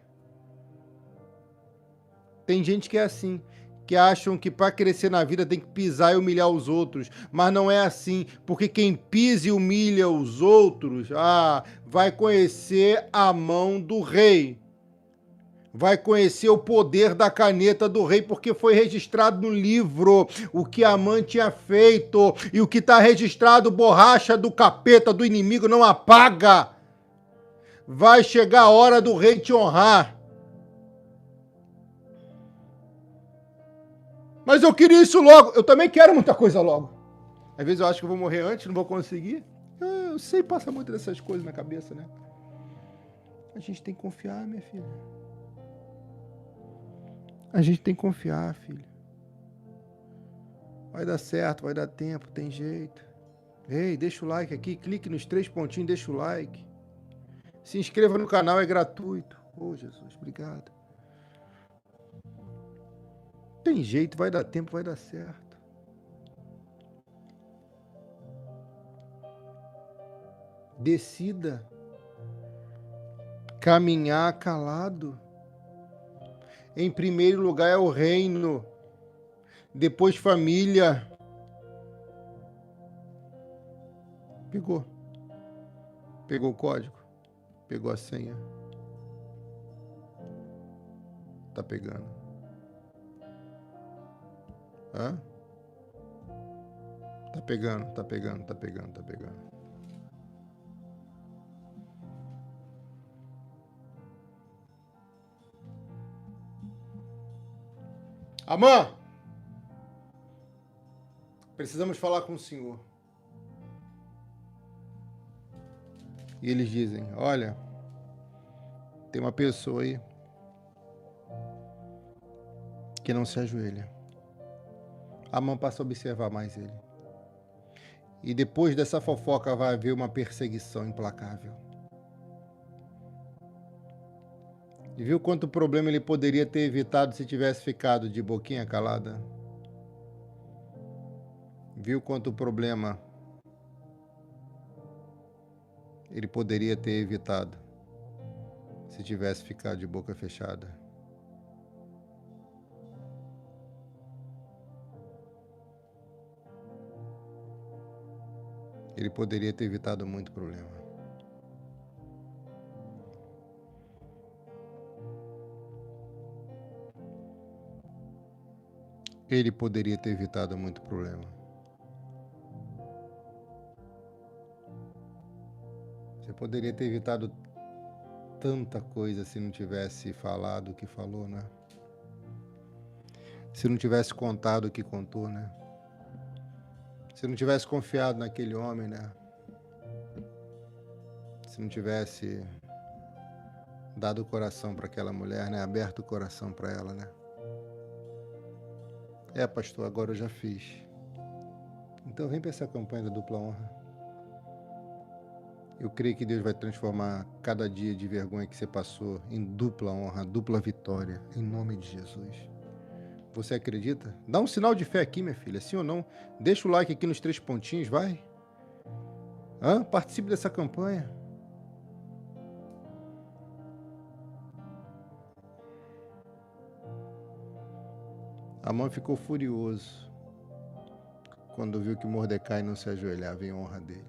S1: Tem gente que é assim, que acham que para crescer na vida tem que pisar e humilhar os outros, mas não é assim, porque quem pisa e humilha os outros, vai conhecer a mão do rei, vai conhecer o poder da caneta do rei, porque foi registrado no livro o que Amã tinha feito, e o que está registrado, borracha do capeta, do inimigo, não apaga. Vai chegar a hora do rei te honrar. Mas eu queria isso logo. Eu também quero muita coisa logo. Às vezes eu acho que eu vou morrer antes, não vou conseguir. Eu sei, passa muito dessas coisas na cabeça, né? A gente tem que confiar, minha filha. A gente tem que confiar, filho. Vai dar certo, vai dar tempo, tem jeito. Ei, deixa o like aqui, clique nos 3 pontinhos, deixa o like. Se inscreva no canal, é gratuito. Oh, Jesus, obrigado. Tem jeito, vai dar tempo, vai dar certo. Decida caminhar calado. Em primeiro lugar é o reino, depois família. Pegou o código, pegou a senha. Tá pegando. Hã? Tá pegando. Amã, precisamos falar com o senhor. E eles dizem, olha, tem uma pessoa aí que não se ajoelha. Amã passa a observar mais ele. E depois dessa fofoca vai haver uma perseguição implacável. E viu quanto problema ele poderia ter evitado se tivesse ficado de boquinha calada? Viu quanto problema ele poderia ter evitado se tivesse ficado de boca fechada? Ele poderia ter evitado muito problema. ele poderia ter evitado muito problema. Você poderia ter evitado tanta coisa se não tivesse falado o que falou, né? Se não tivesse contado o que contou, né? Se não tivesse confiado naquele homem, né? Se não tivesse dado o coração para aquela mulher, né? Aberto o coração para ela, né? Pastor, agora eu já fiz. Então vem para essa campanha da dupla honra. Eu creio que Deus vai transformar cada dia de vergonha que você passou em dupla honra, dupla vitória, em nome de Jesus. Você acredita? Dá um sinal de fé aqui, minha filha, sim ou não? Deixa o like aqui nos 3 pontinhos, vai. Participe dessa campanha. Amã ficou furioso quando viu que Mordecai não se ajoelhava em honra dele.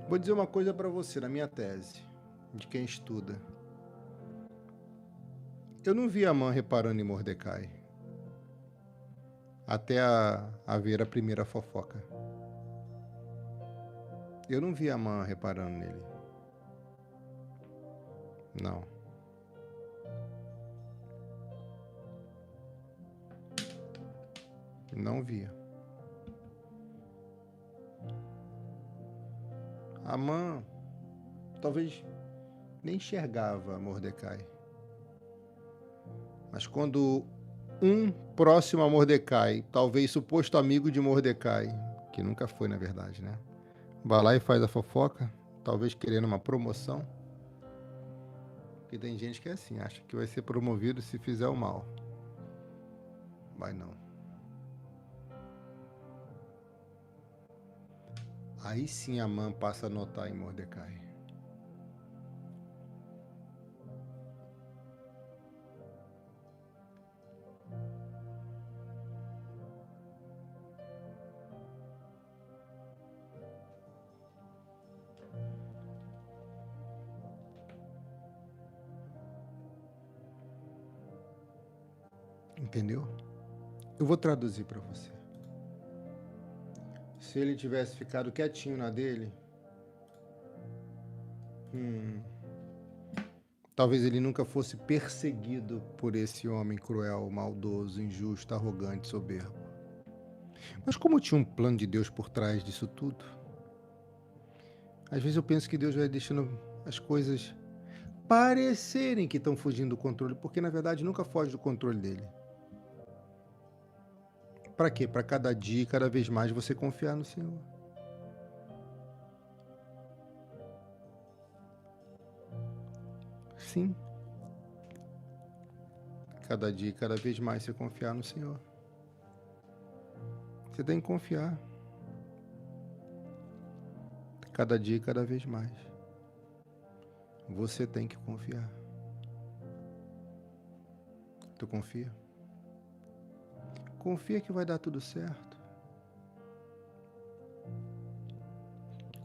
S1: Vou dizer uma coisa para você, na minha tese, de quem estuda. Eu não vi Amã reparando em Mordecai até haver a primeira fofoca. Eu não vi Amã reparando nele. Não. Não via. Amã talvez nem enxergava Mordecai. Mas quando um próximo a Mordecai, talvez suposto amigo de Mordecai, que nunca foi na verdade, né? Vai lá e faz a fofoca, talvez querendo uma promoção. Porque tem gente que é assim, acha que vai ser promovido se fizer o mal. Vai não. Aí sim Amã passa a notar em Mordecai. Entendeu? Eu vou traduzir para você. Se ele tivesse ficado quietinho na dele, talvez ele nunca fosse perseguido por esse homem cruel, maldoso, injusto, arrogante, soberbo. Mas como tinha um plano de Deus por trás disso tudo, às vezes eu penso que Deus vai deixando as coisas parecerem que estão fugindo do controle, porque na verdade nunca foge do controle dele. Para quê? Para cada dia, cada vez mais você confiar no Senhor. Sim. Cada dia, cada vez mais você confiar no Senhor. Você tem que confiar. Cada dia, cada vez mais. Você tem que confiar. Tu confia? Confia que vai dar tudo certo.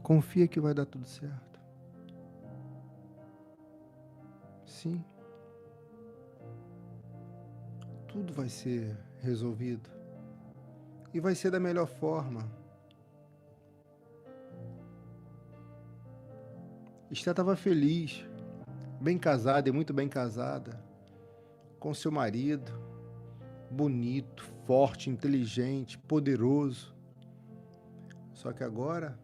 S1: Confia que vai dar tudo certo. Sim. Tudo vai ser resolvido. E vai ser da melhor forma. Esther estava feliz, bem casada e muito bem casada, com seu marido, bonito, forte, inteligente, poderoso. Só que agora,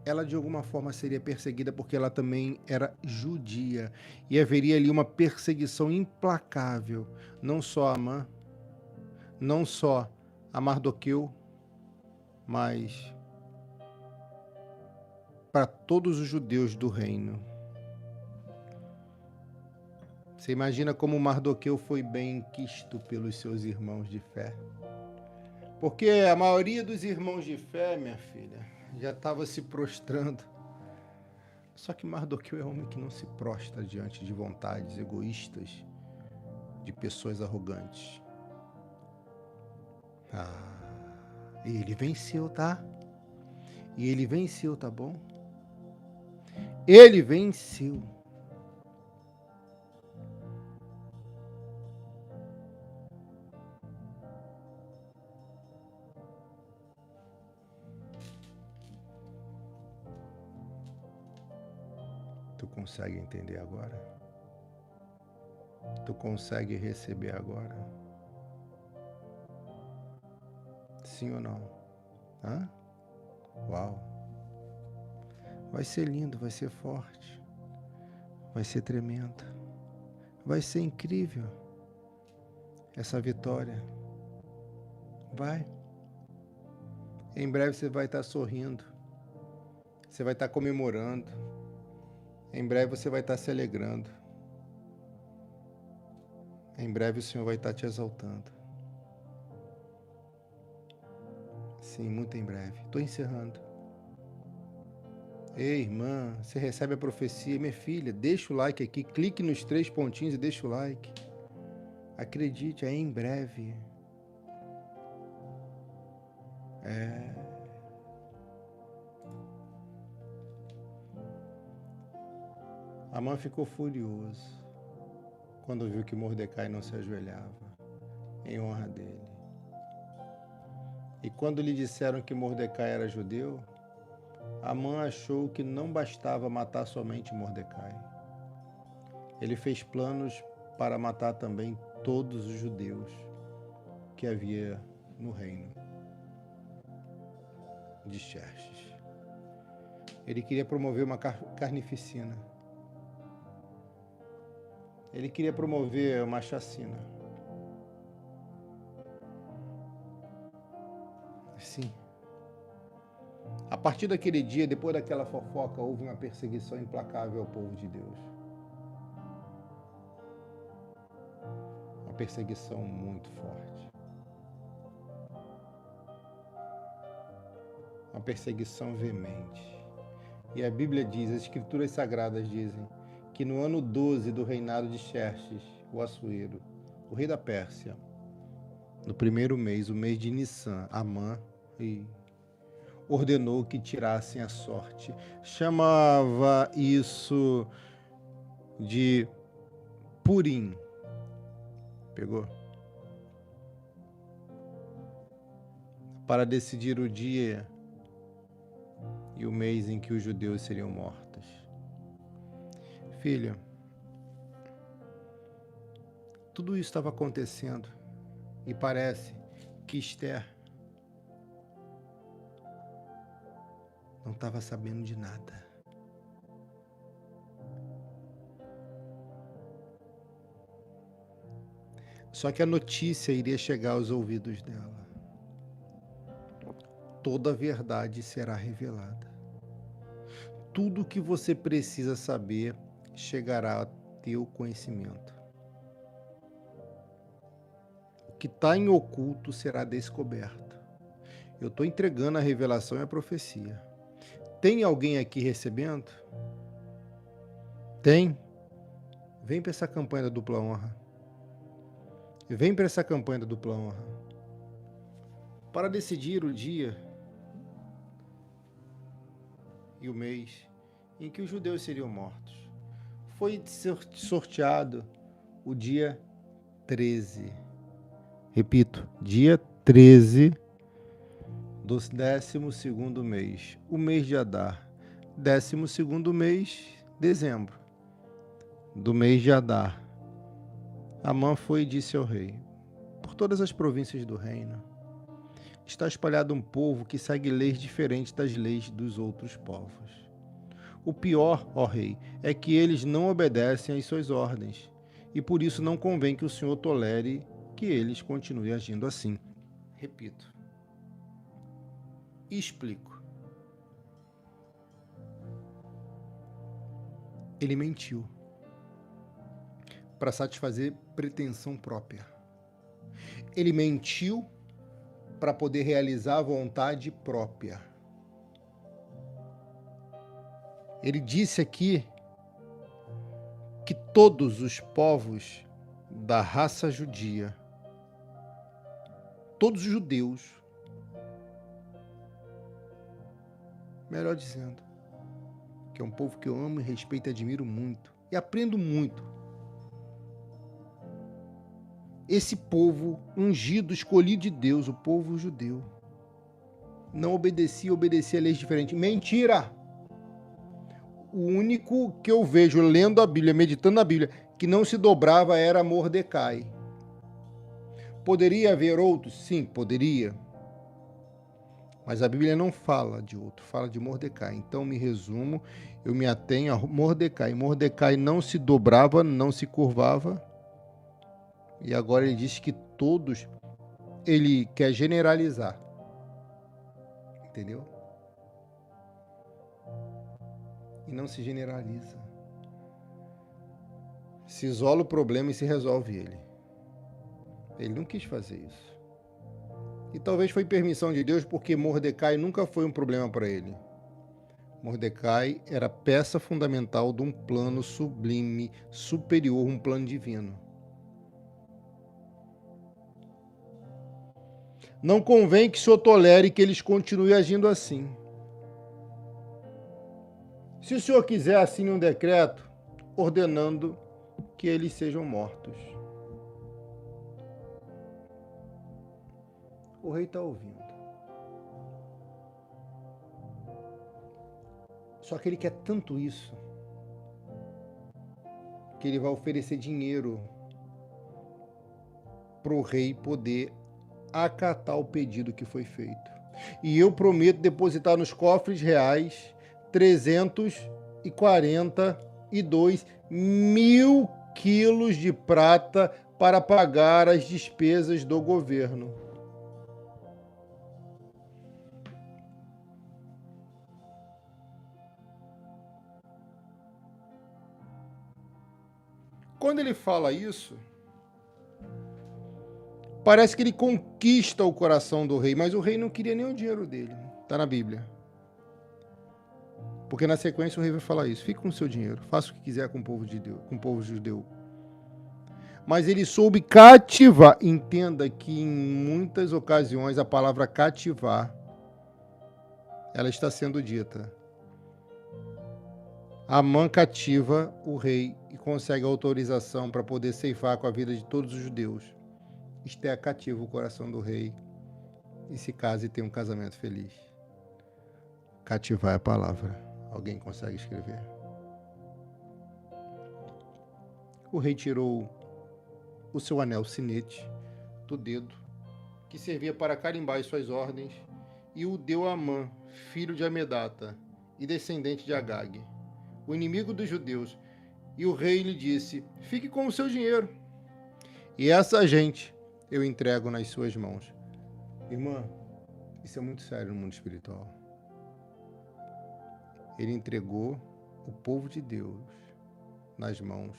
S1: ela de alguma forma seria perseguida porque ela também era judia. E haveria ali uma perseguição implacável, não só a Amã, não só a Mardoqueu, mas para todos os judeus do reino. Você imagina como Mardoqueu foi bem quisto pelos seus irmãos de fé. Porque a maioria dos irmãos de fé, minha filha, já estava se prostrando. Só que Mardoqueu é homem que não se prostra diante de vontades egoístas, de pessoas arrogantes. E ele venceu, tá? E ele venceu, tá bom? Ele venceu. consegue entender agora? Tu consegue receber agora? Sim ou não? Hã? Uau! Vai ser lindo, vai ser forte, vai ser tremendo, vai ser incrível essa vitória. Vai. Em breve você vai estar sorrindo, você vai estar comemorando, em breve você vai estar se alegrando, em breve o Senhor vai estar te exaltando. Sim, muito em breve. Estou encerrando. Ei, irmã, você recebe a profecia. Minha filha, deixa o like aqui, clique nos 3 pontinhos e deixa o like. Acredite, é em breve. Amã ficou furioso quando viu que Mordecai não se ajoelhava em honra dele. E quando lhe disseram que Mordecai era judeu, Amã achou que não bastava matar somente Mordecai. Ele fez planos para matar também todos os judeus que havia no reino de Xerxes. Ele queria promover uma carnificina. Ele queria promover uma chacina. Sim. A partir daquele dia, depois daquela fofoca, houve uma perseguição implacável ao povo de Deus. Uma perseguição muito forte. Uma perseguição veemente. E a Bíblia diz, as Escrituras Sagradas dizem, que no ano 12 do reinado de Xerxes, o Assuero, o rei da Pérsia, no primeiro mês, o mês de Nissan, Amã, ordenou que tirassem a sorte. Chamava isso de Purim. Pegou? Para decidir o dia e o mês em que os judeus seriam mortos. Filha, tudo isso estava acontecendo e parece que Esther não estava sabendo de nada. Só que a notícia iria chegar aos ouvidos dela. Toda a verdade será revelada. Tudo o que você precisa saber chegará ao teu conhecimento. O que está em oculto será descoberto. Eu estou entregando a revelação e a profecia. Tem alguém aqui recebendo? Tem? Vem para essa campanha da dupla honra. Vem para essa campanha da dupla honra. Para decidir o dia e o mês em que os judeus seriam mortos. Foi sorteado o dia 13. Repito, dia 13 do 12º mês, o mês de Adar. 12º mês, dezembro, do mês de Adar. Amã foi e disse ao rei, por todas as províncias do reino, está espalhado um povo que segue leis diferentes das leis dos outros povos. O pior, ó rei, é que eles não obedecem às suas ordens, e por isso não convém que o Senhor tolere que eles continuem agindo assim. Repito. Explico. Ele mentiu para satisfazer pretensão própria. Ele mentiu para poder realizar a vontade própria. Ele disse aqui que todos os povos da raça judia, todos os judeus, melhor dizendo, que é um povo que eu amo e respeito e admiro muito, e aprendo muito. Esse povo ungido, escolhido de Deus, o povo judeu, não obedecia a leis diferentes. Mentira! o único que eu vejo lendo a Bíblia, meditando na Bíblia, que não se dobrava era Mordecai. Poderia haver outros? Sim, poderia. Mas a Bíblia não fala de outro, fala de Mordecai. Então, me resumo, eu me atenho a Mordecai. Mordecai não se dobrava, não se curvava. E agora ele diz que todos, ele quer generalizar. Entendeu? E não se generaliza. Se isola o problema e se resolve ele. Ele não quis fazer isso. E talvez foi permissão de Deus, porque Mordecai nunca foi um problema para ele. Mordecai era peça fundamental de um plano sublime, superior, um plano divino. Não convém que o senhor tolere que eles continuem agindo assim. Se o senhor quiser, assine um decreto ordenando que eles sejam mortos. O rei está ouvindo. Só que ele quer tanto isso que ele vai oferecer dinheiro para o rei poder acatar o pedido que foi feito. E eu prometo depositar nos cofres reais 342 mil quilos de prata para pagar as despesas do governo. Quando ele fala isso, parece que ele conquista o coração do rei, mas o rei não queria nem o dinheiro dele. Está na Bíblia. Porque na sequência o rei vai falar isso. Fique com o seu dinheiro, faça o que quiser com o povo de Deus, com o povo judeu. Mas ele soube cativar. Entenda que em muitas ocasiões a palavra cativar, ela está sendo dita. Amã cativa o rei e consegue autorização para poder ceifar com a vida de todos os judeus. Esté cativa o coração do rei e se case e tenha um casamento feliz. Cativar é a palavra. Alguém consegue escrever? O rei tirou o seu anel sinete do dedo, que servia para carimbar as suas ordens, e o deu a Amã, filho de Amedata e descendente de Agag, o inimigo dos judeus. E o rei lhe disse: fique com o seu dinheiro, e essa gente eu entrego nas suas mãos. Irmã, isso é muito sério no mundo espiritual. Ele entregou o povo de Deus nas mãos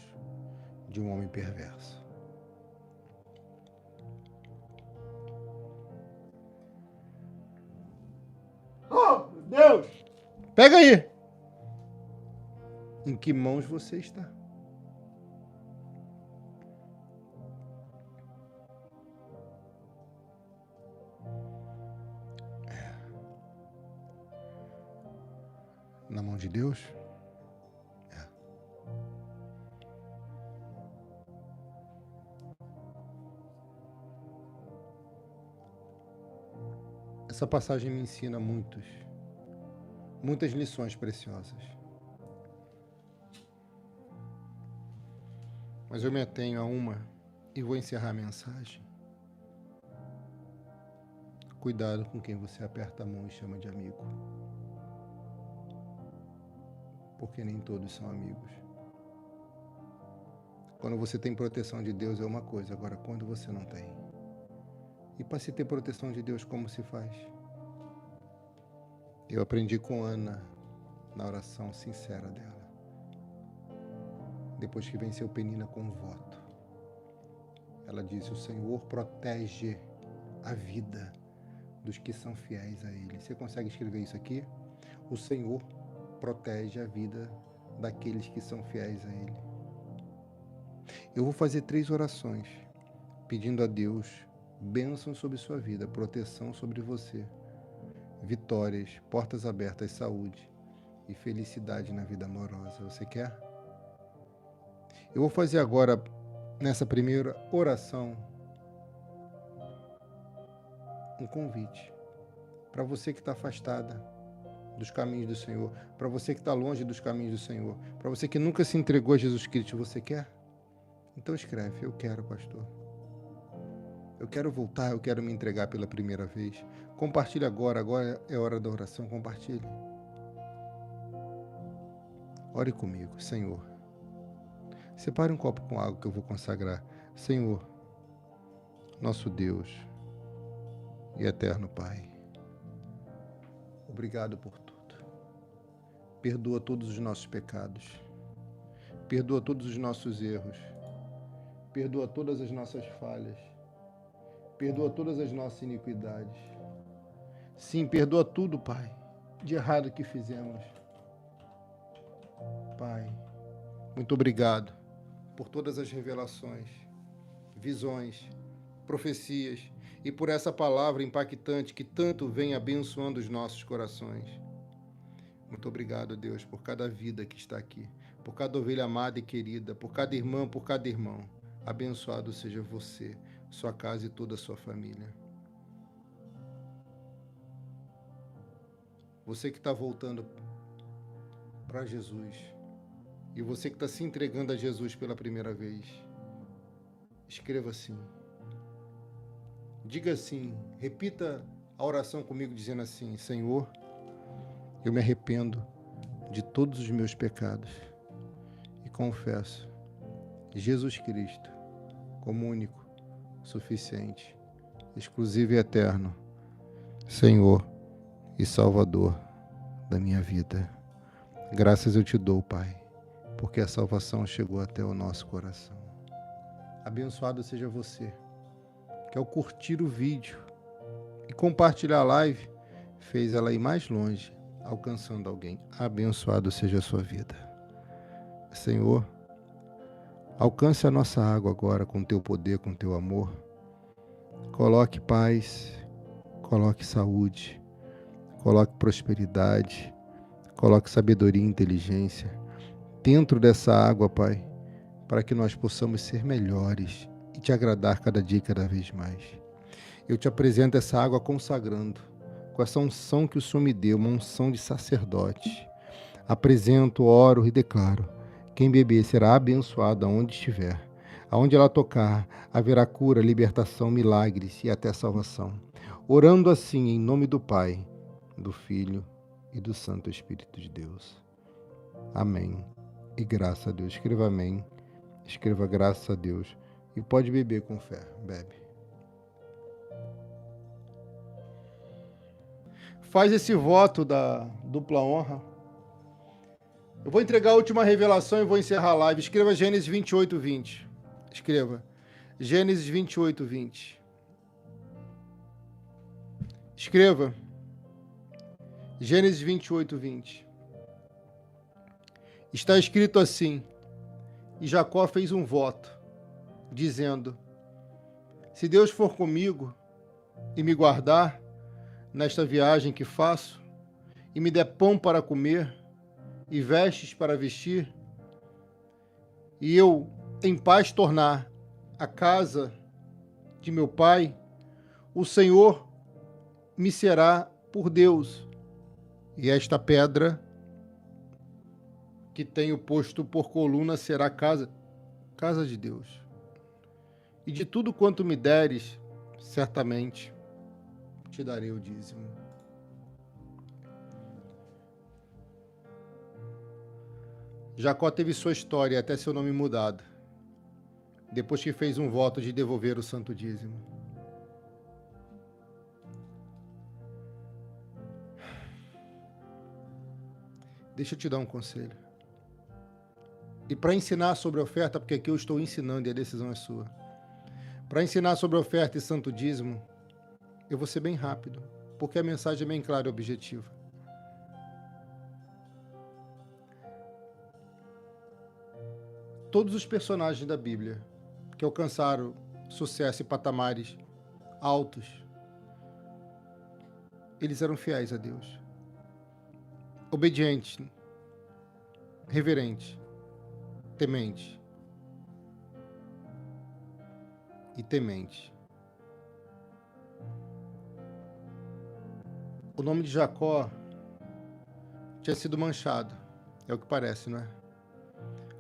S1: de um homem perverso. Oh, Deus! Pega aí! Em que mãos você está? Na mão de Deus? É. Essa passagem me ensina muitas lições preciosas. Mas eu me atenho a uma e vou encerrar a mensagem. Cuidado com quem você aperta a mão e chama de amigo. Porque nem todos são amigos. Quando você tem proteção de Deus é uma coisa, agora quando você não tem. E para se ter proteção de Deus, como se faz? Eu aprendi com Ana na oração sincera dela. Depois que venceu Penina com um voto. Ela disse: o Senhor protege a vida dos que são fiéis a Ele. Você consegue escrever isso aqui? O Senhor protege a vida daqueles que são fiéis a Ele. Eu vou fazer 3 orações, pedindo a Deus bênção sobre sua vida, proteção sobre você, vitórias, portas abertas, saúde e felicidade na vida amorosa. Você quer? Eu vou fazer agora, nessa primeira oração, um convite para você que está afastada, dos caminhos do Senhor, para você que está longe dos caminhos do Senhor, para você que nunca se entregou a Jesus Cristo, você quer? Então escreve: eu quero, pastor. Eu quero voltar, eu quero me entregar pela primeira vez. Compartilhe agora é hora da oração, compartilhe. Ore comigo. Senhor, separe um copo com água que eu vou consagrar. Senhor, nosso Deus e eterno Pai, obrigado por tudo. Perdoa todos os nossos pecados. Perdoa todos os nossos erros. Perdoa todas as nossas falhas. Perdoa todas as nossas iniquidades. Sim, perdoa tudo, Pai, de errado que fizemos. Pai, muito obrigado por todas as revelações, visões, profecias e por essa palavra impactante que tanto vem abençoando os nossos corações. Muito obrigado, Deus, por cada vida que está aqui, por cada ovelha amada e querida, por cada irmã, por cada irmão. Abençoado seja você, sua casa e toda a sua família. Você que está voltando para Jesus e você que está se entregando a Jesus pela primeira vez, escreva assim. Diga assim, repita a oração comigo dizendo assim: Senhor, eu me arrependo de todos os meus pecados e confesso Jesus Cristo como único, suficiente, exclusivo e eterno, Senhor e Salvador da minha vida. Graças eu te dou, Pai, porque a salvação chegou até o nosso coração. Abençoado seja você, que ao curtir o vídeo e compartilhar a live, fez ela ir mais longe, alcançando alguém. Abençoado seja a sua vida. Senhor, alcance a nossa água agora com teu poder, com teu amor. Coloque paz, coloque saúde, coloque prosperidade, coloque sabedoria e inteligência dentro dessa água, Pai, para que nós possamos ser melhores e te agradar cada dia e cada vez mais. Eu te apresento essa água consagrando, com essa unção que o Senhor me deu, uma unção de sacerdote. Apresento, oro e declaro: quem beber será abençoado aonde estiver. Aonde ela tocar, haverá cura, libertação, milagres e até salvação. Orando assim em nome do Pai, do Filho e do Santo Espírito de Deus. Amém. E graças a Deus. Escreva amém. Escreva graças a Deus. E pode beber com fé. Bebe. Faz esse voto da dupla honra. Eu vou entregar a última revelação e vou encerrar a live. Escreva Gênesis 28, 20. Escreva Gênesis 28, 20. Escreva Gênesis 28, 20. Está escrito assim: e Jacó fez um voto, dizendo: se Deus for comigo e me guardar nesta viagem que faço, e me der pão para comer e vestes para vestir, e eu em paz tornar a casa de meu pai, o Senhor me será por Deus, e esta pedra que tenho posto por coluna será casa de Deus. E de tudo quanto me deres, certamente te darei o dízimo. Jacó teve sua história até seu nome mudado, depois que fez um voto de devolver o santo dízimo. Deixa eu te dar um conselho. E para ensinar sobre a oferta, porque aqui eu estou ensinando e a decisão é sua. Para ensinar sobre a oferta e santo dízimo, eu vou ser bem rápido, porque a mensagem é bem clara e objetiva. Todos os personagens da Bíblia que alcançaram sucesso e patamares altos, eles eram fiéis a Deus. Obedientes, reverentes, temente e temente. O nome de Jacó tinha sido manchado. É o que parece, não é?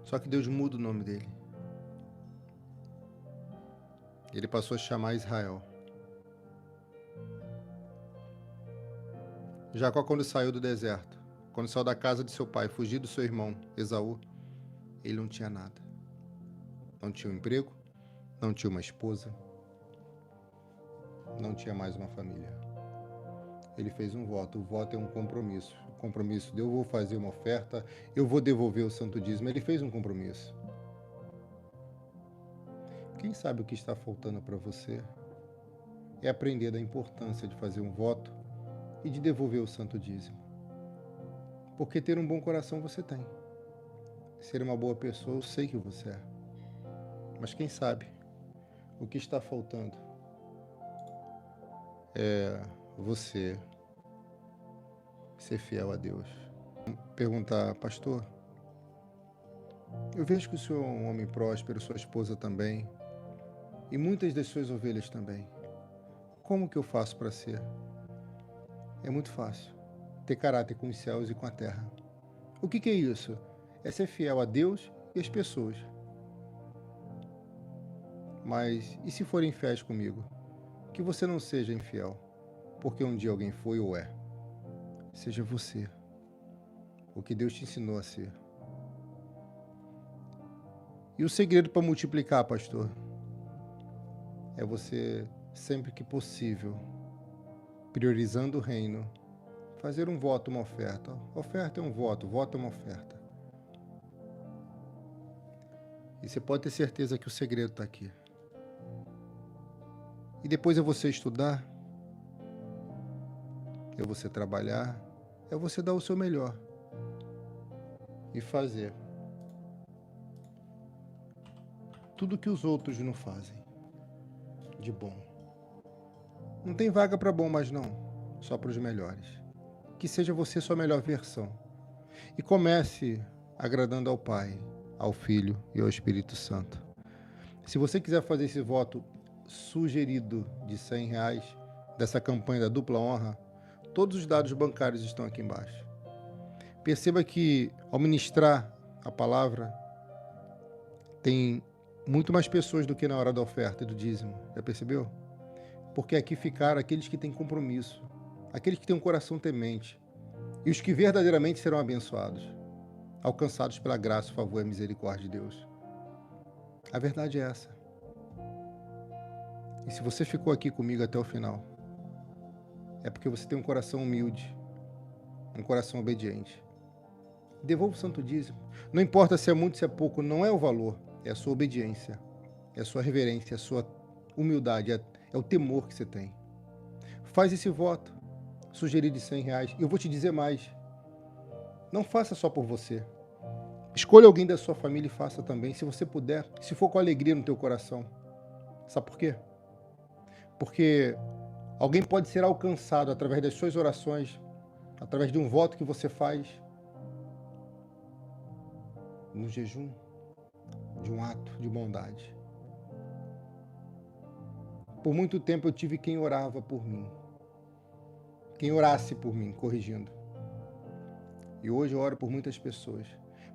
S1: Só que Deus muda o nome dele. Ele passou a chamar Israel. Jacó, quando saiu do deserto, quando saiu da casa de seu pai, fugiu do seu irmão Esaú, ele não tinha nada. Não tinha um emprego, não tinha uma esposa, não tinha mais uma família. Ele fez um voto. O voto é um compromisso. O compromisso de eu vou fazer uma oferta, eu vou devolver o santo dízimo. Ele fez um compromisso. Quem sabe o que está faltando para você é aprender da importância de fazer um voto e de devolver o santo dízimo. Porque ter um bom coração você tem. Ser uma boa pessoa eu sei que você é. Mas quem sabe o que está faltando é você ser fiel a Deus. Perguntar, pastor, eu vejo que o senhor é um homem próspero, sua esposa também, e muitas das suas ovelhas também. Como que eu faço para ser? É muito fácil. Ter caráter com os céus e com a terra. O que é isso? É ser fiel a Deus e às pessoas. Mas e se forem infiéis comigo? Que você não seja infiel, porque um dia alguém foi ou é. Seja você, o que Deus te ensinou a ser. E o segredo para multiplicar, pastor, é você, sempre que possível, priorizando o reino, fazer um voto, uma oferta. Oferta é um voto, voto é uma oferta. E você pode ter certeza que o segredo está aqui. E depois é você estudar, é você trabalhar, é você dar o seu melhor e fazer tudo que os outros não fazem de bom. Não tem vaga para bom mais não, só para os melhores. Que seja você sua melhor versão. E comece agradando ao Pai, ao Filho e ao Espírito Santo. Se você quiser fazer esse voto sugerido de R$100 dessa campanha da dupla honra, todos os dados bancários estão aqui embaixo. Perceba que ao ministrar a palavra, tem muito mais pessoas do que na hora da oferta e do dízimo. Já percebeu? Porque aqui ficaram aqueles que têm compromisso, aqueles que têm um coração temente, e os que verdadeiramente serão abençoados, alcançados pela graça, o favor e a misericórdia de Deus. A verdade é essa. E se você ficou aqui comigo até o final, é porque você tem um coração humilde, um coração obediente. Devolva o santo dízimo. Não importa se é muito, se é pouco, não é o valor, é a sua obediência, é a sua reverência, é a sua humildade, é o temor que você tem. Faz esse voto, sugerido de R$100. E eu vou te dizer mais. Não faça só por você. Escolha alguém da sua família e faça também, se você puder, se for com alegria no teu coração. Sabe por quê? Porque alguém pode ser alcançado através das suas orações, através de um voto que você faz, no jejum, de um ato de bondade. Por muito tempo eu tive quem orava por mim, quem orasse por mim, corrigindo. E hoje eu oro por muitas pessoas.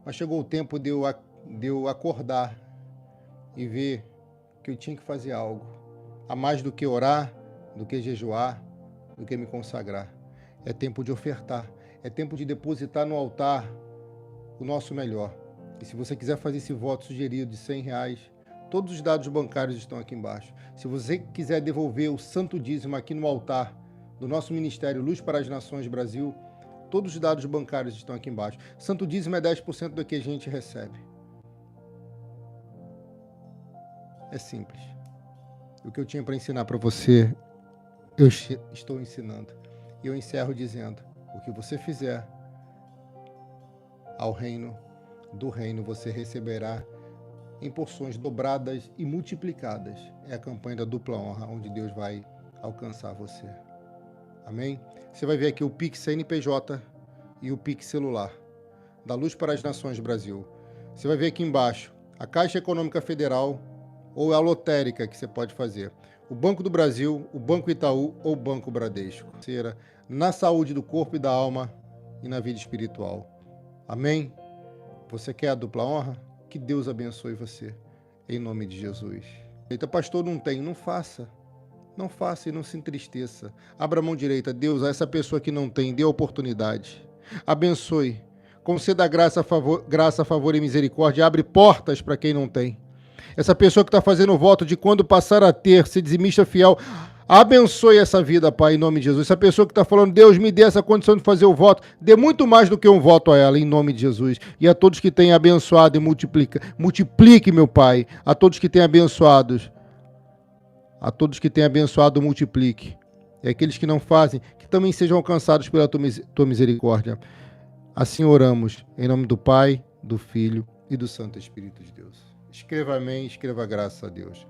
S1: Mas chegou o tempo de eu acordar e ver que eu tinha que fazer algo, a mais do que orar, do que jejuar, do que me consagrar. É tempo de ofertar, é tempo de depositar no altar o nosso melhor. E se você quiser fazer esse voto sugerido de R$100, todos os dados bancários estão aqui embaixo. Se você quiser devolver o santo dízimo aqui no altar do nosso Ministério Luz para as Nações Brasil, todos os dados bancários estão aqui embaixo. Santo dízimo é 10% do que a gente recebe. É simples. O que eu tinha para ensinar para você, eu estou ensinando. E eu encerro dizendo, o que você fizer ao reino, do reino você receberá em porções dobradas e multiplicadas. É a campanha da dupla honra, onde Deus vai alcançar você. Amém? Você vai ver aqui o Pix CNPJ e o Pix celular, da Luz para as Nações Brasil. Você vai ver aqui embaixo a Caixa Econômica Federal ou a lotérica que você pode fazer. O Banco do Brasil, o Banco Itaú ou o Banco Bradesco. Na saúde do corpo e da alma, e na vida espiritual. Amém? Você quer a dupla honra? Que Deus abençoe você, em nome de Jesus. Eita, pastor, não tem, não faça. Não faça e não se entristeça. Abra a mão direita. Deus, a essa pessoa que não tem, dê a oportunidade. Abençoe. Conceda graça, favor e misericórdia. Abre portas para quem não tem. Essa pessoa que está fazendo o voto de quando passar a ter, se dizimista fiel, abençoe essa vida, Pai, em nome de Jesus. Essa pessoa que está falando, Deus, me dê essa condição de fazer o voto, dê muito mais do que um voto a ela, em nome de Jesus. E a todos que têm abençoado e multiplique, meu Pai. A todos que têm abençoados. A todos que têm abençoado, multiplique. E aqueles que não fazem, que também sejam alcançados pela tua misericórdia. Assim oramos, em nome do Pai, do Filho e do Santo Espírito de Deus. Escreva amém, escreva graças a Deus.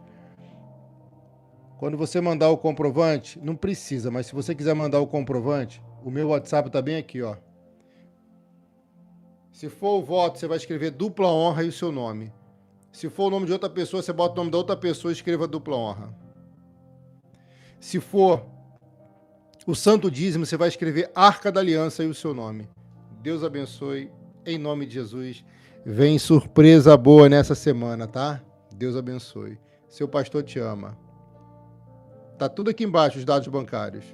S1: Quando você mandar o comprovante, não precisa, mas se você quiser mandar o comprovante, o meu WhatsApp está bem aqui, ó. Se for o voto, você vai escrever dupla honra e o seu nome. Se for o nome de outra pessoa, você bota o nome da outra pessoa e escreva dupla honra. Se for o santo dízimo, você vai escrever Arca da Aliança e o seu nome. Deus abençoe, em nome de Jesus. Vem surpresa boa nessa semana, tá? Deus abençoe. Seu pastor te ama. Tá tudo aqui embaixo, os dados bancários.